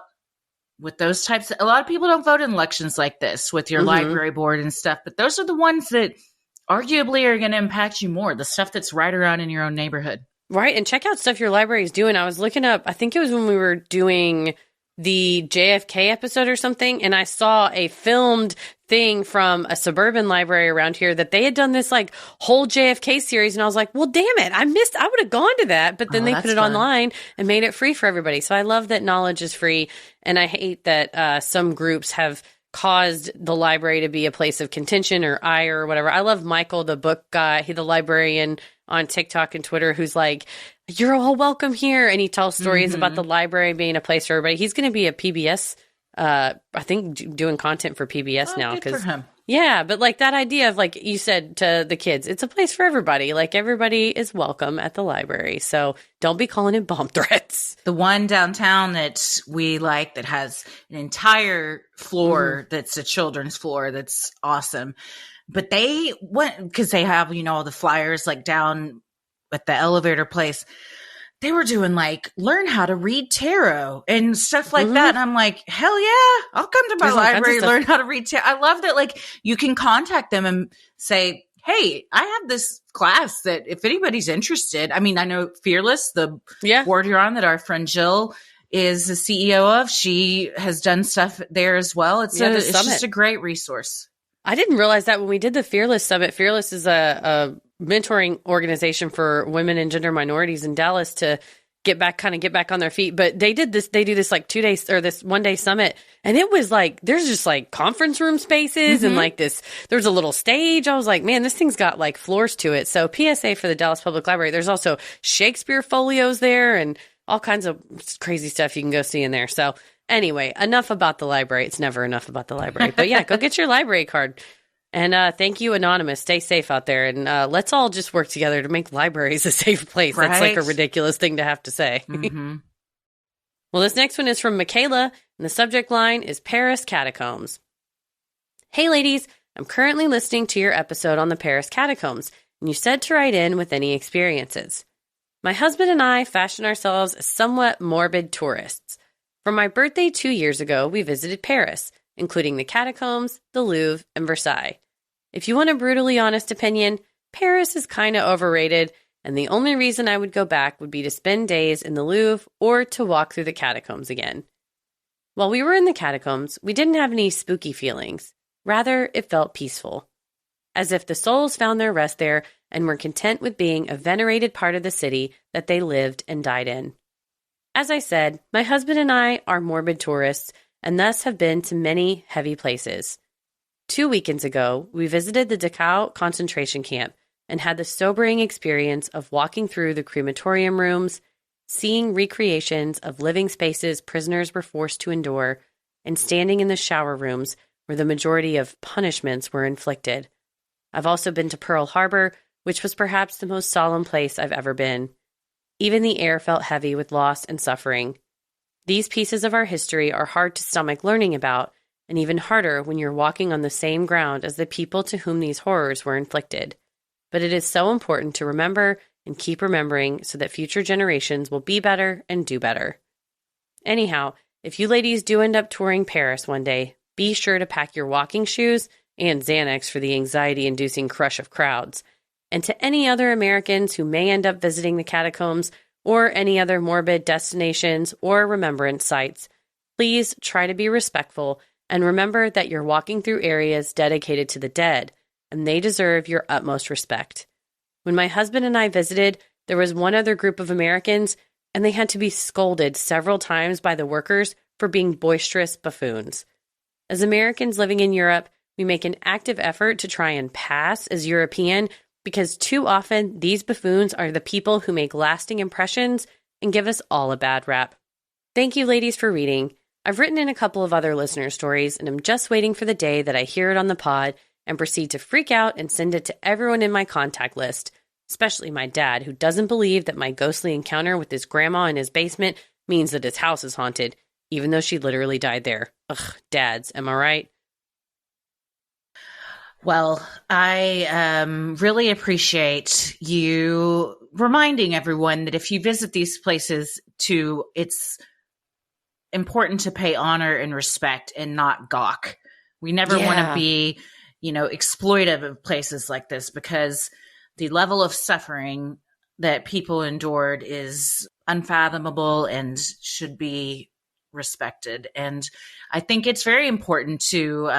with those types. A lot of people don't vote in elections like this with your library board and stuff, but those are the ones that arguably are going to impact you more. The stuff that's right around in your own neighborhood. Right. And check out stuff your library is doing. I was looking up, I think it was when we were doing the JFK episode or something, and I saw a filmed thing from a suburban library around here that they had done this like whole JFK series, and I was like, well, damn it, I would have gone to that, but then they put it online and made it free for everybody. So I love that knowledge is free, and I hate that some groups have caused the library to be a place of contention or ire or whatever. I love Michael, the book guy, the librarian on TikTok and Twitter, who's like, you're all welcome here. And he tells stories about the library being a place for everybody. He's going to be a PBS, I think, doing content for PBS now. Good for him. Yeah, but like that idea of, like you said to the kids, it's a place for everybody. Like everybody is welcome at the library. So don't be calling in bomb threats. The one downtown that we like that has an entire floor that's a children's floor that's awesome. But they went, because they have, all the flyers like down at the elevator place. They were doing like learn how to read tarot and stuff like that. And I'm like, hell yeah, I'll come to my library, learn how to read tarot. I love that. Like you can contact them and say, hey, I have this class that if anybody's interested, I mean, I know Fearless, the board you're on that our friend Jill is the CEO of, she has done stuff there as well. It's just a great resource. I didn't realize that when we did the Fearless Summit. Fearless is a mentoring organization for women and gender minorities in Dallas to get back on their feet. But they do this like 2 days or this 1 day summit. And it was like, there's just like conference room spaces and like there's a little stage. I was like, man, this thing's got like floors to it. So PSA for the Dallas Public Library. There's also Shakespeare folios there and all kinds of crazy stuff you can go see in there. So anyway, enough about the library. It's never enough about the library. But yeah, go get your library card. And thank you, Anonymous. Stay safe out there. And let's all just work together to make libraries a safe place. Right? That's like a ridiculous thing to have to say. Well, this next one is from Michaela, and the subject line is Paris Catacombs. Hey, ladies. I'm currently listening to your episode on the Paris Catacombs, and you said to write in with any experiences. My husband and I fashion ourselves as somewhat morbid tourists. For my birthday 2 years ago, we visited Paris, including the Catacombs, the Louvre, and Versailles. If you want a brutally honest opinion, Paris is kind of overrated, and the only reason I would go back would be to spend days in the Louvre or to walk through the catacombs again. While we were in the catacombs, we didn't have any spooky feelings. Rather, it felt peaceful. As if the souls found their rest there and were content with being a venerated part of the city that they lived and died in. As I said, my husband and I are morbid tourists, and thus have been to many heavy places. 2 weekends ago, we visited the Dachau concentration camp and had the sobering experience of walking through the crematorium rooms, seeing recreations of living spaces prisoners were forced to endure, and standing in the shower rooms where the majority of punishments were inflicted. I've also been to Pearl Harbor, which was perhaps the most solemn place I've ever been. Even the air felt heavy with loss and suffering. These pieces of our history are hard to stomach learning about, and even harder when you're walking on the same ground as the people to whom these horrors were inflicted. But it is so important to remember and keep remembering so that future generations will be better and do better. Anyhow, if you ladies do end up touring Paris one day, be sure to pack your walking shoes and Xanax for the anxiety-inducing crush of crowds. And to any other Americans who may end up visiting the catacombs or any other morbid destinations or remembrance sites, please try to be respectful and remember that you're walking through areas dedicated to the dead, and they deserve your utmost respect. When my husband and I visited, there was one other group of Americans, and they had to be scolded several times by the workers for being boisterous buffoons. As Americans living in Europe, we make an active effort to try and pass as European because too often these buffoons are the people who make lasting impressions and give us all a bad rap. Thank you, ladies, for reading. I've written in a couple of other listener stories, and I'm just waiting for the day that I hear it on the pod and proceed to freak out and send it to everyone in my contact list, especially my dad, who doesn't believe that my ghostly encounter with his grandma in his basement means that his house is haunted, even though she literally died there. Ugh, dads, am I right? Well, I really appreciate you reminding everyone that if you visit these places, it's important to pay honor and respect and not gawk. We never want to Yeah. be, exploitive of places like this, because the level of suffering that people endured is unfathomable and should be respected. And I think it's very important to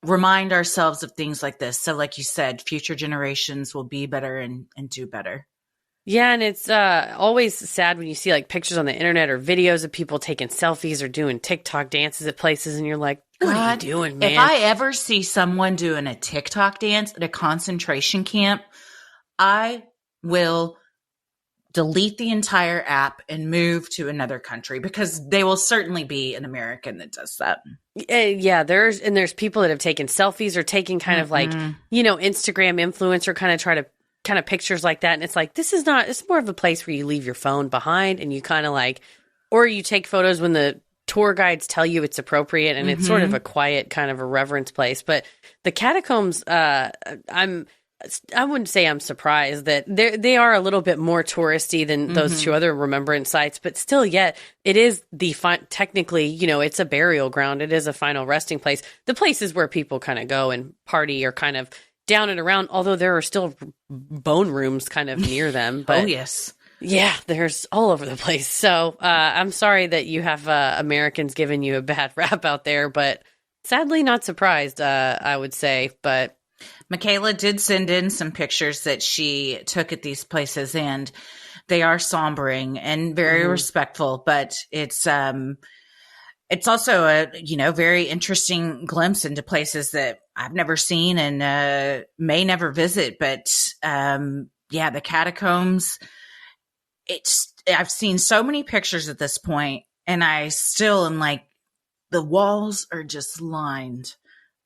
remind ourselves of things like this. So, like you said, future generations will be better and do better. Yeah, and it's always sad when you see like pictures on the internet or videos of people taking selfies or doing TikTok dances at places, and you're like, "What are you God, doing, man?" if I ever see someone doing a TikTok dance at a concentration camp, I will delete the entire app and move to another country, because they will certainly be an American that does that. Yeah, there's people that have taken selfies or taking kind of like, Instagram influencer kind of pictures like that, and it's like it's more of a place where you leave your phone behind and you kind of like, or you take photos when the tour guides tell you it's appropriate, and it's sort of a quiet kind of a reverence place. But the catacombs, I wouldn't say I'm surprised that they are a little bit more touristy than those two other remembrance sites, but still, yet it is technically, it's a burial ground. It is a final resting place. The places where people kind of go and party are kind of down and around, although there are still bone rooms kind of near them. But Oh, yes. yeah, there's all over the place. So I'm sorry that you have Americans giving you a bad rap out there, but sadly not surprised, I would say. But Michaela did send in some pictures that she took at these places, and they are sombering and very respectful, but it's also a, very interesting glimpse into places that I've never seen and may never visit. But the catacombs, I've seen so many pictures at this point, and I still am like, the walls are just lined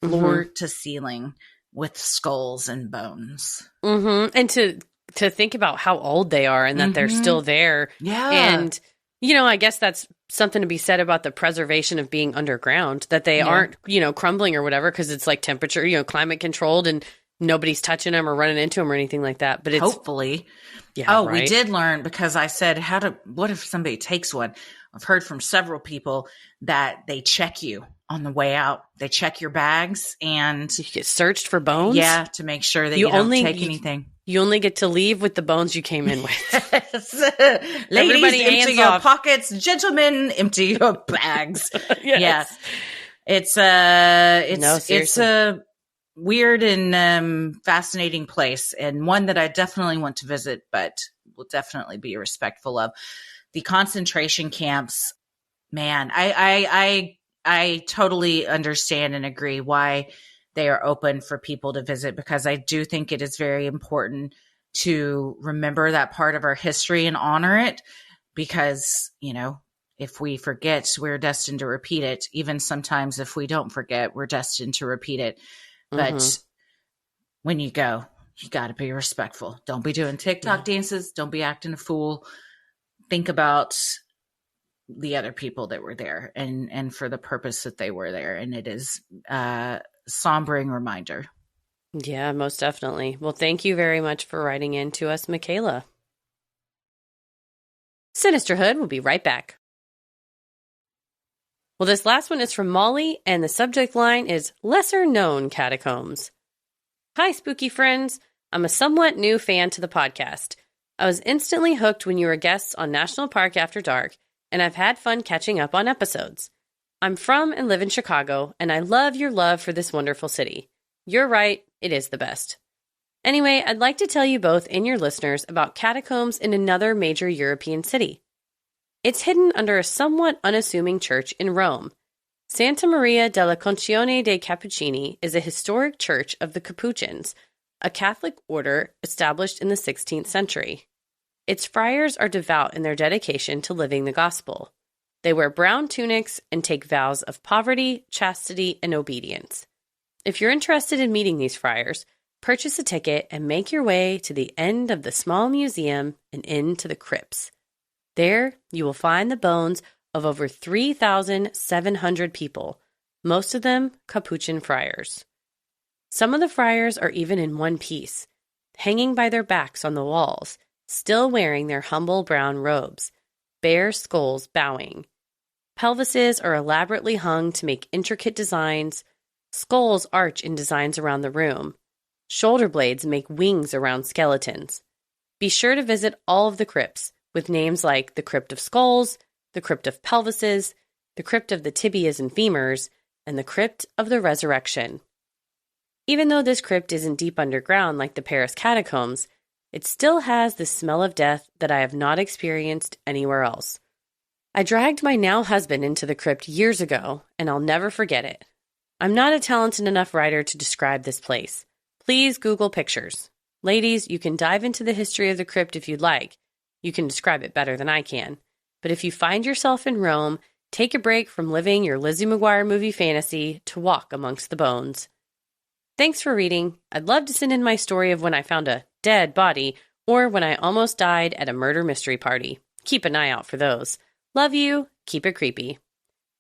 floor to ceiling with skulls and bones. And to think about how old they are and that they're still there. Yeah. And, I guess that's something to be said about the preservation of being underground, that they aren't, crumbling or whatever, because it's like temperature, climate controlled, and nobody's touching them or running into them or anything like that. But it's hopefully. Yeah. Oh, right? We did learn, because I said, what if somebody takes one? I've heard from several people that they check you on the way out. They check your bags, and you get searched for bones. Yeah, to make sure that you don't take anything. You only get to leave with the bones you came in with. Ladies, empty your pockets. Gentlemen, empty your bags. Yes. Yeah, it's a weird and fascinating place, and one that I definitely want to visit, but will definitely be respectful of. The concentration camps, man, I totally understand and agree why they are open for people to visit, because I do think it is very important to remember that part of our history and honor it, because, if we forget, we're destined to repeat it. Even sometimes if we don't forget, we're destined to repeat it. But when you go, you got to be respectful. Don't be doing TikTok dances. Don't be acting a fool. Think about the other people that were there and for the purpose that they were there. And it is a sombering reminder. Yeah, most definitely. Well, thank you very much for writing in to us, Michaela. Sinisterhood will be right back. Well, this last one is from Molly, and the subject line is Lesser Known Catacombs. Hi, spooky friends. I'm a somewhat new fan to the podcast. I was instantly hooked when you were guests on National Park After Dark, and I've had fun catching up on episodes. I'm from and live in Chicago, and I love your love for this wonderful city. You're right, it is the best. Anyway, I'd like to tell you both and your listeners about catacombs in another major European city. It's hidden under a somewhat unassuming church in Rome. Santa Maria della Concione dei Cappuccini is a historic church of the Capuchins, a Catholic order established in the 16th century. Its friars are devout in their dedication to living the gospel. They wear brown tunics and take vows of poverty, chastity, and obedience. If you're interested in meeting these friars, purchase a ticket and make your way to the end of the small museum and into the crypts. There, you will find the bones of over 3,700 people, most of them Capuchin friars. Some of the friars are even in one piece, hanging by their backs on the walls, still wearing their humble brown robes, bare skulls bowing. Pelvises are elaborately hung to make intricate designs. Skulls arch in designs around the room. Shoulder blades make wings around skeletons. Be sure to visit all of the crypts, with names like the Crypt of Skulls, the Crypt of Pelvises, the Crypt of the Tibias and Femurs, and the Crypt of the Resurrection. Even though this crypt isn't deep underground like the Paris Catacombs, it still has the smell of death that I have not experienced anywhere else. I dragged my now husband into the crypt years ago, and I'll never forget it. I'm not a talented enough writer to describe this place. Please Google pictures. Ladies, you can dive into the history of the crypt if you'd like. You can describe it better than I can. But if you find yourself in Rome, take a break from living your Lizzie McGuire movie fantasy to walk amongst the bones. Thanks for reading. I'd love to send in my story of when I found a dead body or when I almost died at a murder mystery party. Keep an eye out for those. Love you. Keep it creepy.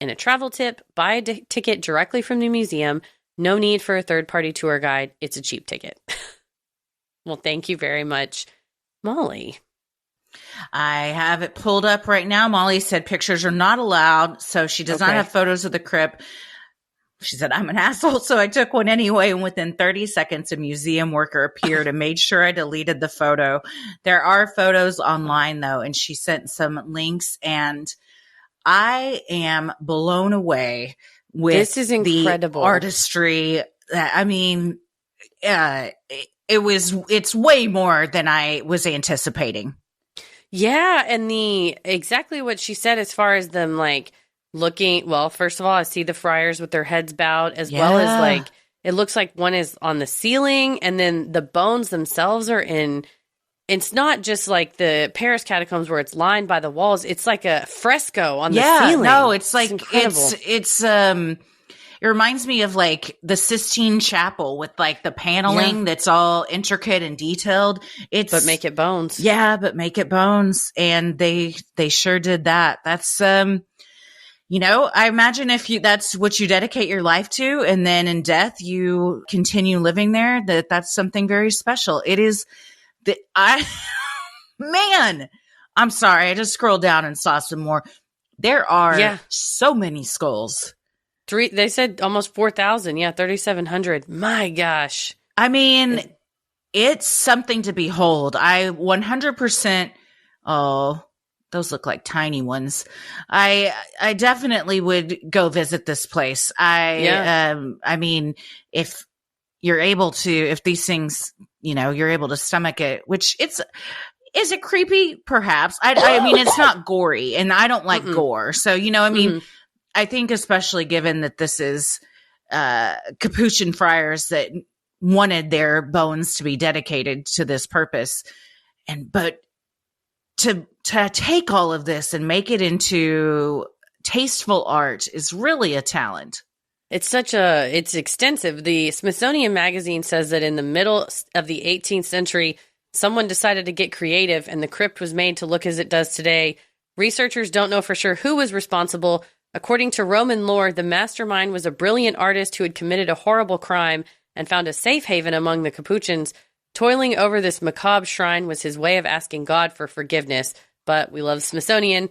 And a travel tip, buy a ticket directly from the museum. No need for a third-party tour guide. It's a cheap ticket. Well, thank you very much, Molly. I have it pulled up right now. Molly said pictures are not allowed, so she does not have photos of the crypt. She said, I'm an asshole, so I took one anyway, and within 30 seconds, a museum worker appeared and made sure I deleted the photo. There are photos online, though, and she sent some links, and I am blown away with this is incredible. The artistry. I mean, it's way more than I was anticipating. Yeah, and exactly what she said as far as them like looking. Well, first of all, I see the friars with their heads bowed, as well as like it looks like one is on the ceiling, and then the bones themselves are in. It's not just like the Paris Catacombs where it's lined by the walls. It's like a fresco on the ceiling. No, it's like it reminds me of like the Sistine Chapel with like the paneling that's all intricate and detailed. But make it bones. Yeah, but make it bones. And they sure did that. That's I imagine if that's what you dedicate your life to, and then in death you continue living there, that's something very special. It is man, I'm sorry. I just scrolled down and saw some more. There are so many skulls. They said almost 4,000. Yeah, 3,700. My gosh. I mean, it's something to behold. I 100%. Oh, those look like tiny ones. I definitely would go visit this place. I mean, if you're able to, if these things, you're able to stomach it, which is it creepy? Perhaps. I mean, it's not gory, and I don't like gore. So, I mean, I think especially given that this is Capuchin friars that wanted their bones to be dedicated to this purpose, but to take all of this and make it into tasteful art is really a talent. It's extensive. The Smithsonian Magazine says that in the middle of the 18th century, someone decided to get creative and the crypt was made to look as it does today. Researchers don't know for sure who was responsible. According to Roman lore, the mastermind was a brilliant artist who had committed a horrible crime and found a safe haven among the Capuchins. Toiling over this macabre shrine was his way of asking God for forgiveness. But we love Smithsonian.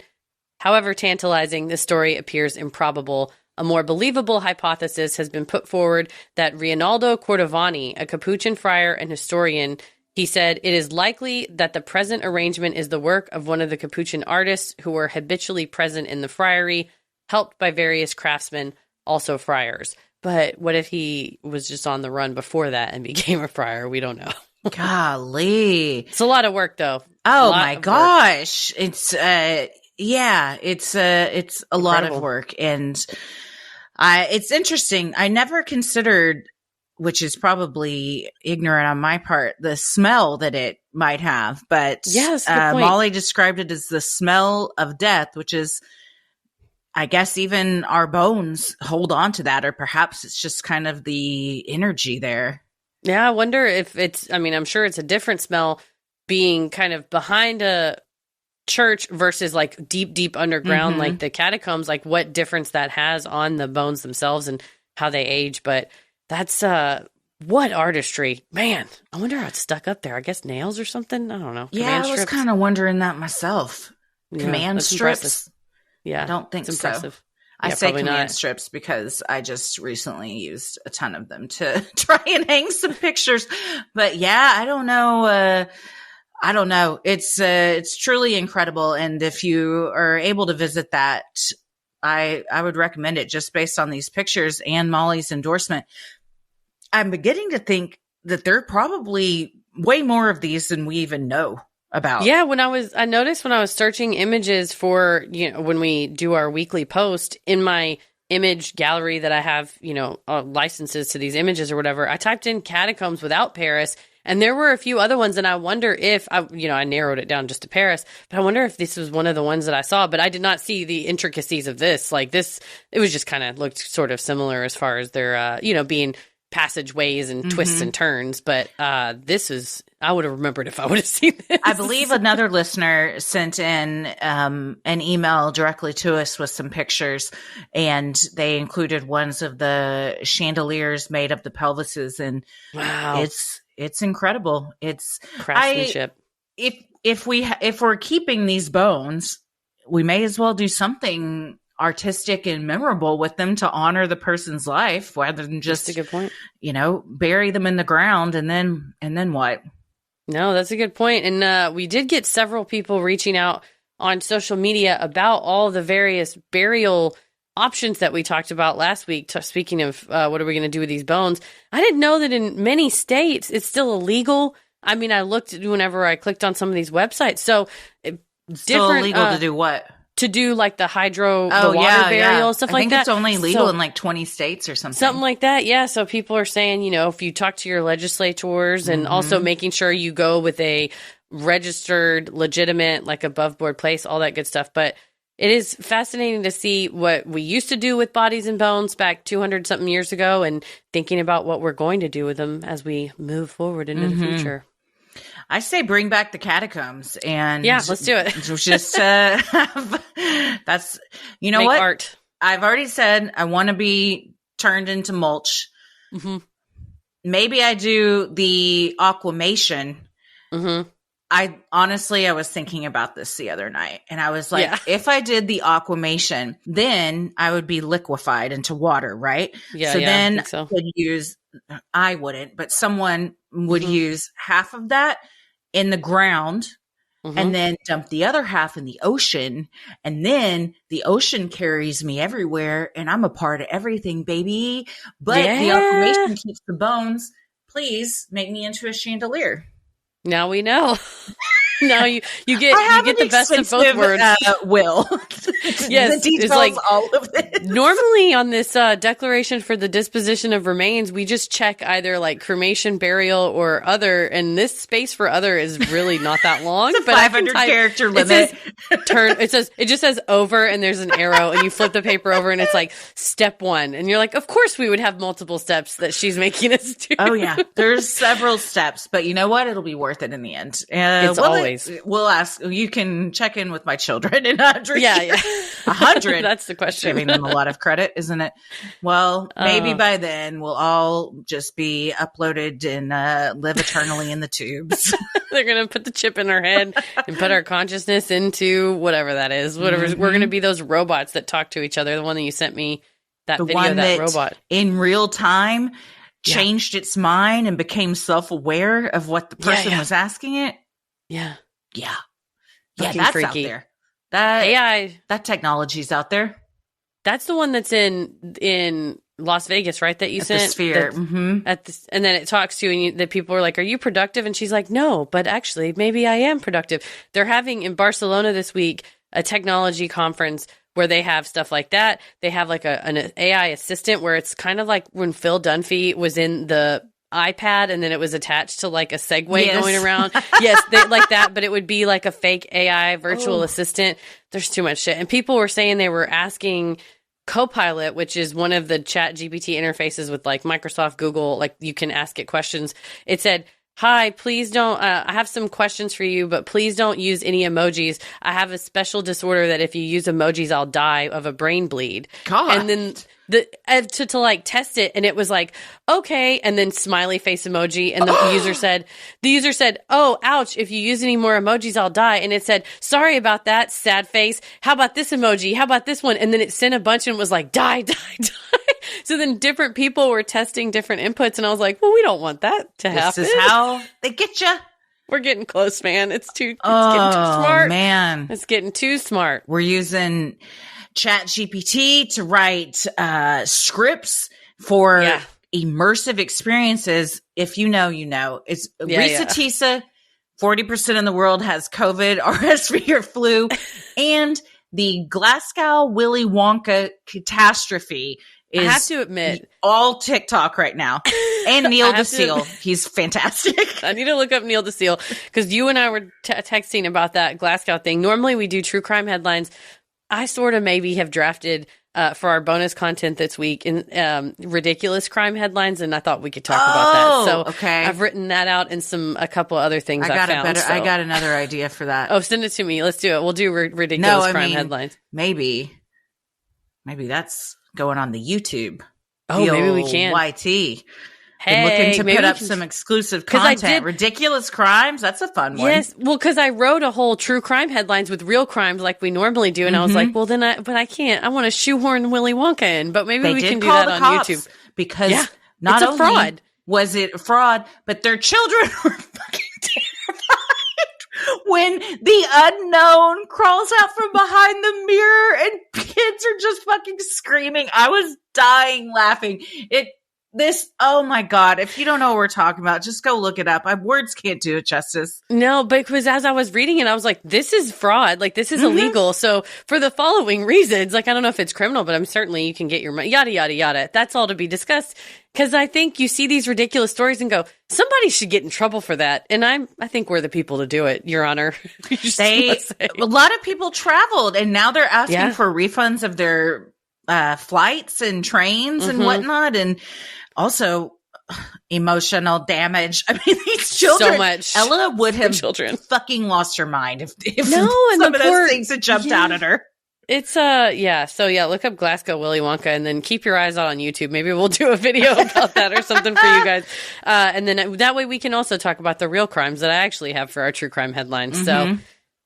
However tantalizing, this story appears improbable. A more believable hypothesis has been put forward that Rinaldo Cordovani, a Capuchin friar and historian, he said, it is likely that the present arrangement is the work of one of the Capuchin artists who were habitually present in the friary, helped by various craftsmen, also friars. But what if he was just on the run before that and became a friar? We don't know. Golly. It's a lot of work, though. Oh, my gosh. It's, it's a lot of work. And it's interesting. I never considered, which is probably ignorant on my part, the smell that it might have. But yes, Molly described it as the smell of death, which is, I guess even our bones hold on to that, or perhaps it's just kind of the energy there. Yeah, I wonder if I'm sure it's a different smell being kind of behind a church versus like deep, deep underground, like the catacombs, like what difference that has on the bones themselves and how they age. But that's What artistry. Man, I wonder how it's stuck up there. I guess nails or something? I don't know. Yeah, Command I was strips? kind of wondering that myself. Yeah, Command that's strips? impressive. Yeah. I don't think it's so. impressive. I Yeah, say probably command not. strips because I just recently used a ton of them to try and hang some pictures. But yeah, I don't know. I don't know. It's truly incredible. And if you are able to visit that, I would recommend it just based on these pictures and Molly's endorsement. I'm beginning to think that there are probably way more of these than we even know about. Yeah, I noticed when I was searching images for, when we do our weekly post in my image gallery that I have, licenses to these images or whatever, I typed in Catacombs without Paris, and there were a few other ones, and I wonder if I narrowed it down just to Paris, but I wonder if this was one of the ones that I saw, but I did not see the intricacies of this. Like this, it was just kind of looked sort of similar as far as their, being passageways and twists and turns. But this is, I would have remembered if I would have seen this. I believe another listener sent in an email directly to us with some pictures, and they included ones of the chandeliers made of the pelvises, and wow, it's incredible. It's craftsmanship. If we're keeping these bones, we may as well do something artistic and memorable with them to honor the person's life, rather than just that's a good point. Bury them in the ground and then what? No, that's a good point. And we did get several people reaching out on social media about all the various burial options that we talked about last week. Speaking of what are we going to do with these bones? I didn't know that in many states it's still illegal. I mean, I looked whenever I clicked on some of these websites. So still illegal to do what? To do like the the water burial, stuff like that. I think it's only legal in like 20 states or something. Something like that, yeah. So people are saying, if you talk to your legislators and also making sure you go with a registered, legitimate, like above board place, all that good stuff. But it is fascinating to see what we used to do with bodies and bones back 200 something years ago, and thinking about what we're going to do with them as we move forward into the future. I say bring back the catacombs, and yeah, let's do it. Just that's Make what art. I've already said. I want to be turned into mulch. Mm-hmm. Maybe I do the aquamation. Mm-hmm. I was thinking about this the other night, and I was like, if I did the aquamation, then I would be liquefied into water, right? Yeah. So then I so. I wouldn't, but someone would use half of that in the ground and then dump the other half in the ocean. And then the ocean carries me everywhere, and I'm a part of everything, baby. But the aquamation keeps the bones. Please make me into a chandelier. Now we know. Now you get the best of both worlds. Will. Yes, the details, it's like all of it. Normally on this declaration for the disposition of remains, we just check either like cremation, burial, or other. And this space for other is really not that long. It's a 500 character limit. It just says over, and there's an arrow, and you flip the paper over, and it's like step 1, and you're like, of course we would have multiple steps that she's making us do. Oh yeah, there's several steps, but you know what? It'll be worth it in the end. It's always. We'll ask. You can check in with my children in 100. Yeah. 100. That's the question. Giving them a lot of credit, isn't it? Well, maybe by then we'll all just be uploaded and live eternally in the tubes. They're gonna put the chip in our head and put our consciousness into whatever that is. Whatever. We're gonna be those robots that talk to each other. The one that you sent me, that video of that robot in real time changed its mind and became self-aware of what the person was asking it. Yeah. That's freaky. out there. That AI, that technology's out there. That's the one that's in Las Vegas, right? That you at sent the Sphere. and then it talks to you, and the people are like, "Are you productive?" And she's like, "No, but actually, maybe I am productive." They're having in Barcelona this week a technology conference where they have stuff like that. They have like an AI assistant where it's kind of like when Phil Dunphy was in the iPad and then it was attached to like a Segway going around. Yes, like that, but it would be like a fake AI virtual assistant. There's too much shit. And people were saying they were asking Copilot, which is one of the chat GPT interfaces with like Microsoft, Google, like you can ask it questions. It said, "Hi, please don't, I have some questions for you, but please don't use any emojis. I have a special disorder that if you use emojis, I'll die of a brain bleed." God. And then to like test it, and it was like, okay, and then smiley face emoji, and the user said, oh, ouch, if you use any more emojis, I'll die. And it said, sorry about that, sad face. How about this emoji? How about this one? And then it sent a bunch and was like, die, die, die. So then different people were testing different inputs, and I was like, well, we don't want that to happen. This is how they get you. We're getting close, man. It's getting too smart. Man. It's getting too smart. We're using ChatGPT to write scripts for immersive experiences. If you know, you know. It's Risa Tisa, 40% in the world has COVID, RSV, or flu, and the Glasgow Willy Wonka catastrophe is, I have to admit, all TikTok right now. And Neil DeSeal. He's fantastic. I need to look up Neil DeSeal because you and I were texting about that Glasgow thing. Normally we do true crime headlines. I sort of maybe have drafted for our bonus content this week in ridiculous crime headlines, and I thought we could talk about that. So okay. I've written that out and a couple other things I found. I got another idea for that. Oh, send it to me. Let's do it. We'll do ridiculous crime headlines. Maybe that's going on the YouTube. Oh, maybe we can. YT. Hey, looking to put up some exclusive content. Ridiculous crimes. That's a fun one. Yes. Well, because I wrote a whole true crime headlines with real crimes like we normally do. And I was like, well, but I can't. I want to shoehorn Willy Wonka in. But maybe we can do that on YouTube. Because not it's a only fraud. Was it a fraud, but their children were fucking terrified when the unknown crawls out from behind the mirror and kids are just fucking screaming. I was dying laughing. Oh my God. If you don't know what we're talking about, just go look it up. Words can't do it justice. No, because as I was reading it, I was like, this is fraud. Like, this is illegal. So for the following reasons, like, I don't know if it's criminal, but certainly you can get your money, yada, yada, yada. That's all to be discussed. Because I think you see these ridiculous stories and go, somebody should get in trouble for that. And I think we're the people to do it, Your Honor. A lot of people traveled and now they're asking for refunds of their flights and trains and whatnot. And also emotional damage. I mean, these children. So much. Ella would have fucking lost her mind if some of those things had jumped out at her. It's So look up Glasgow Willy Wonka and then keep your eyes out on YouTube. Maybe we'll do a video about that or something for you guys. And then that way we can also talk about the real crimes that I actually have for our true crime headlines. So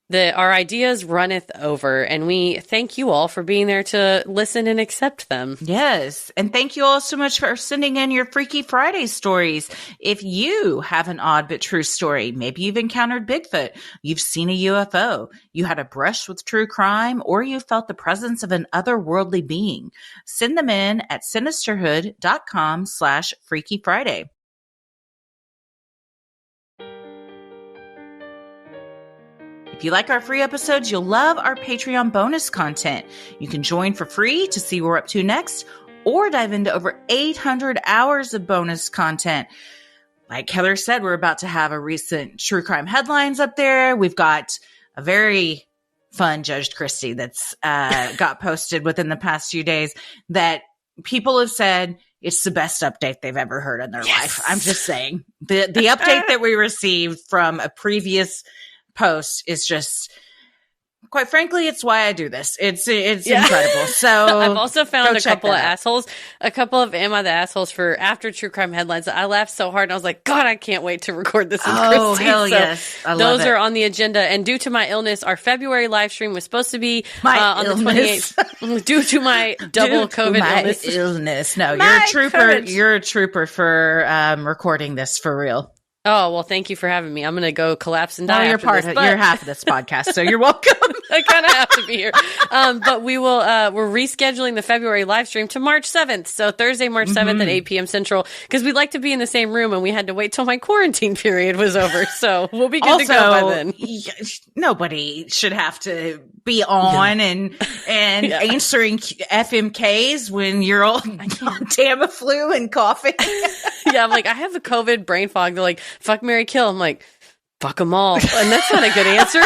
our ideas runneth over, and we thank you all for being there to listen and accept them. Yes. And thank you all so much for sending in your Freaky Friday stories. If you have an odd but true story, maybe you've encountered Bigfoot, you've seen a UFO, you had a brush with true crime, or you felt the presence of an otherworldly being, send them in at sinisterhood.com/Freaky Friday. If you like our free episodes, you'll love our Patreon bonus content. You can join for free to see what we're up to next, or dive into over 800 hours of bonus content. Like Heather said, we're about to have a recent true crime headlines up there. We've got a very fun Judge Christie that's got posted within the past few days that people have said it's the best update they've ever heard in their life. I'm just saying. The update that we received from a previous post is just, quite frankly, it's why I do this. It's incredible. So I've also found a couple of Am I the Assholes for after true crime headlines. I laughed so hard and I was like, God, I can't wait to record this with Christy. Oh, hell yes. I love those are on the agenda. And due to my illness, our February live stream was supposed to be on the 28th. Due to my double COVID illness. No, you're a trooper. COVID. You're a trooper for recording this for real. Oh, well, thank you for having me. I'm going to go collapse and die. You're half of this podcast, so you're welcome. I kind of have to be here. But we're rescheduling the February live stream to March 7th. So Thursday, March 7th at 8 p.m. Central, because we'd like to be in the same room and we had to wait till my quarantine period was over. So we'll be good to go by then. Nobody should have to be on and answering FMKs when you're all Tamiflu and coughing. Yeah, I'm like, I have a COVID brain fog. They're like, fuck, marry, kill. I'm like, fuck them all. And that's not a good answer.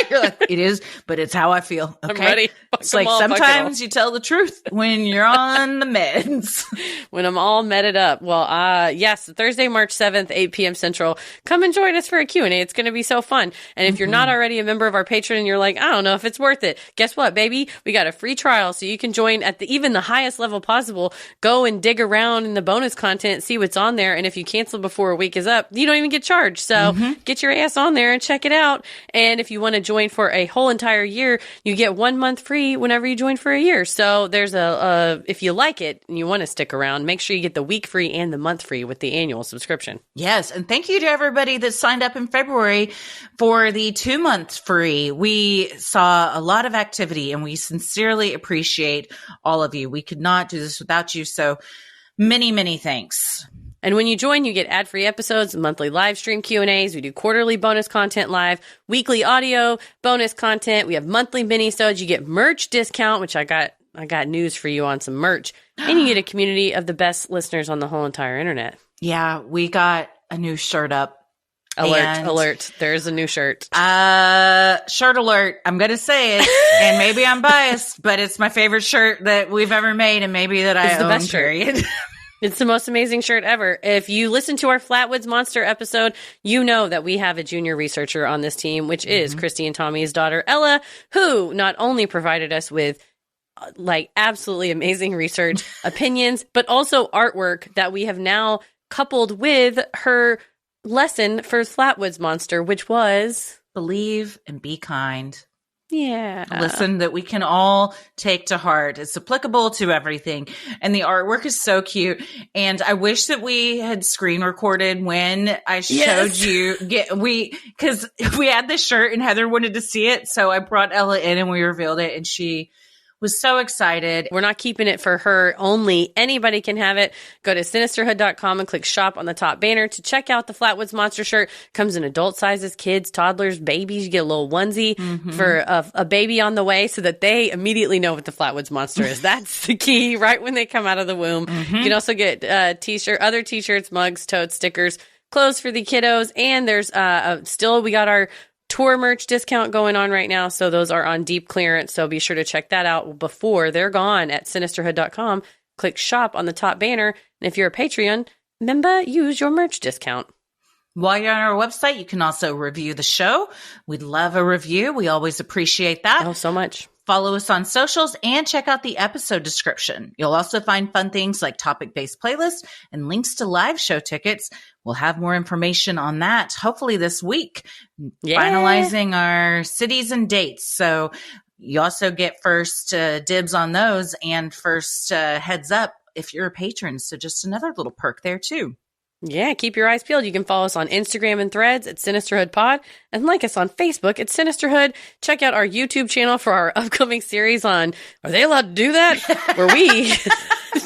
You're like, it is, but it's how I feel. Okay? I'm ready. It's like sometimes you tell the truth when you're on the meds. When I'm all medded up. Well, yes, Thursday, March 7th, 8 p.m. Central. Come and join us for a Q&A. It's going to be so fun. And if you're not already a member of our Patreon and you're like, I don't know if it's worth it, guess what, baby? We got a free trial so you can join at even the highest level possible. Go and dig around in the bonus content, see what's on there. And if you cancel before a week is up, you don't even get charged. So get your ass on there and check it out. And if you want to join for a whole entire year, you get 1 month free whenever you join for a year. So there's if you like it and you want to stick around, make sure you get the week free and the month free with the annual subscription. Yes. And thank you to everybody that signed up in February for the 2 months free. We saw a lot of activity and we sincerely appreciate all of you. We could not do this without you. So many, many thanks. And when you join, you get ad-free episodes, monthly live stream Q&As. We do quarterly bonus content live, weekly audio bonus content. We have monthly mini-sodes. You get merch discount, which I got news for you on some merch. And you get a community of the best listeners on the whole entire internet. Yeah, we got a new shirt up. Alert. There's a new shirt. Shirt alert. I'm going to say it, and maybe I'm biased, but it's my favorite shirt that we've ever made, and maybe that I own, the best period. It's the most amazing shirt ever. If you listen to our Flatwoods Monster episode, you know that we have a junior researcher on this team, which is Christy and Tommy's daughter, Ella, who not only provided us with absolutely amazing research, opinions, but also artwork that we have now coupled with her lesson for Flatwoods Monster, which was believe and be kind. Yeah. Listen that we can all take to heart. It's applicable to everything. And the artwork is so cute. And I wish that we had screen recorded when I showed you because we had this shirt and Heather wanted to see it. So I brought Ella in and we revealed it and she was so excited. We're not keeping it for her only. Anybody can have it. Go to sinisterhood.com and click shop on the top banner to check out the Flatwoods Monster shirt. Comes in adult sizes, kids, toddlers, babies. You get a little onesie for a baby on the way so that they immediately know what the Flatwoods Monster is. That's the key right when they come out of the womb. You can also get other t-shirts, mugs, totes, stickers, clothes for the kiddos. And there's we got our tour merch discount going on right now. So those are on deep clearance. So be sure to check that out before they're gone at sinisterhood.com. Click shop on the top banner. And if you're a Patreon member, use your merch discount. While you're on our website, you can also review the show. We'd love a review. We always appreciate that. Oh, so much. Follow us on socials and check out the episode description. You'll also find fun things like topic-based playlists and links to live show tickets. We'll have more information on that hopefully this week, finalizing our cities and dates. So you also get first dibs on those and first heads up if you're a patron. So just another little perk there too. Yeah, keep your eyes peeled. You can follow us on Instagram and Threads at Sinisterhood Pod and like us on Facebook at Sinisterhood. Check out our YouTube channel for our upcoming series on Are They Allowed to Do That? Where we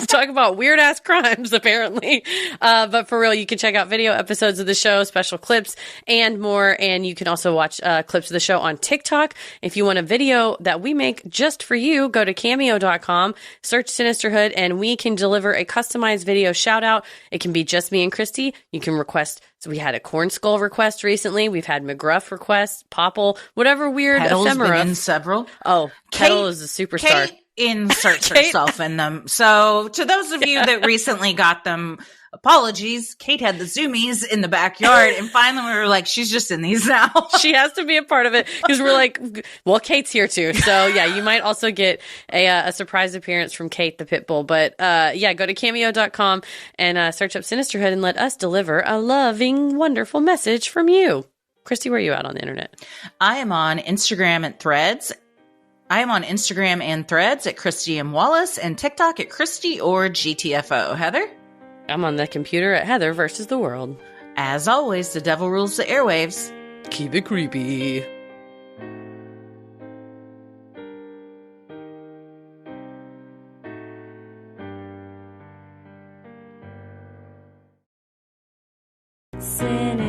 talk about weird ass crimes, apparently. But for real, you can check out video episodes of the show, special clips, and more. And you can also watch clips of the show on TikTok. If you want a video that we make just for you, go to cameo.com, search Sinisterhood, and we can deliver a customized video shout out. It can be just me and Christy. You can request. So we had a Corn Skull request recently. We've had McGruff requests, Popple, whatever weird ephemera. Been in several. Oh, Kettle is a superstar. Kate inserts herself in them. So to those of you that recently got them, apologies. Kate had the zoomies in the backyard, and finally we were like, she's just in these now. She has to be a part of it because we're like, well, Kate's here too. So yeah, you might also get a surprise appearance from Kate the Pitbull. But yeah, go to cameo.com and search up Sinisterhood and let us deliver a loving, wonderful message from you. Christy, where are you at on the internet? I am on Instagram and Threads. I am on Instagram and Threads at Christy M. Wallace and TikTok at Christy or GTFO. Heather? I'm on the computer at Heather versus the world. As always, the devil rules the airwaves. Keep it creepy. Sin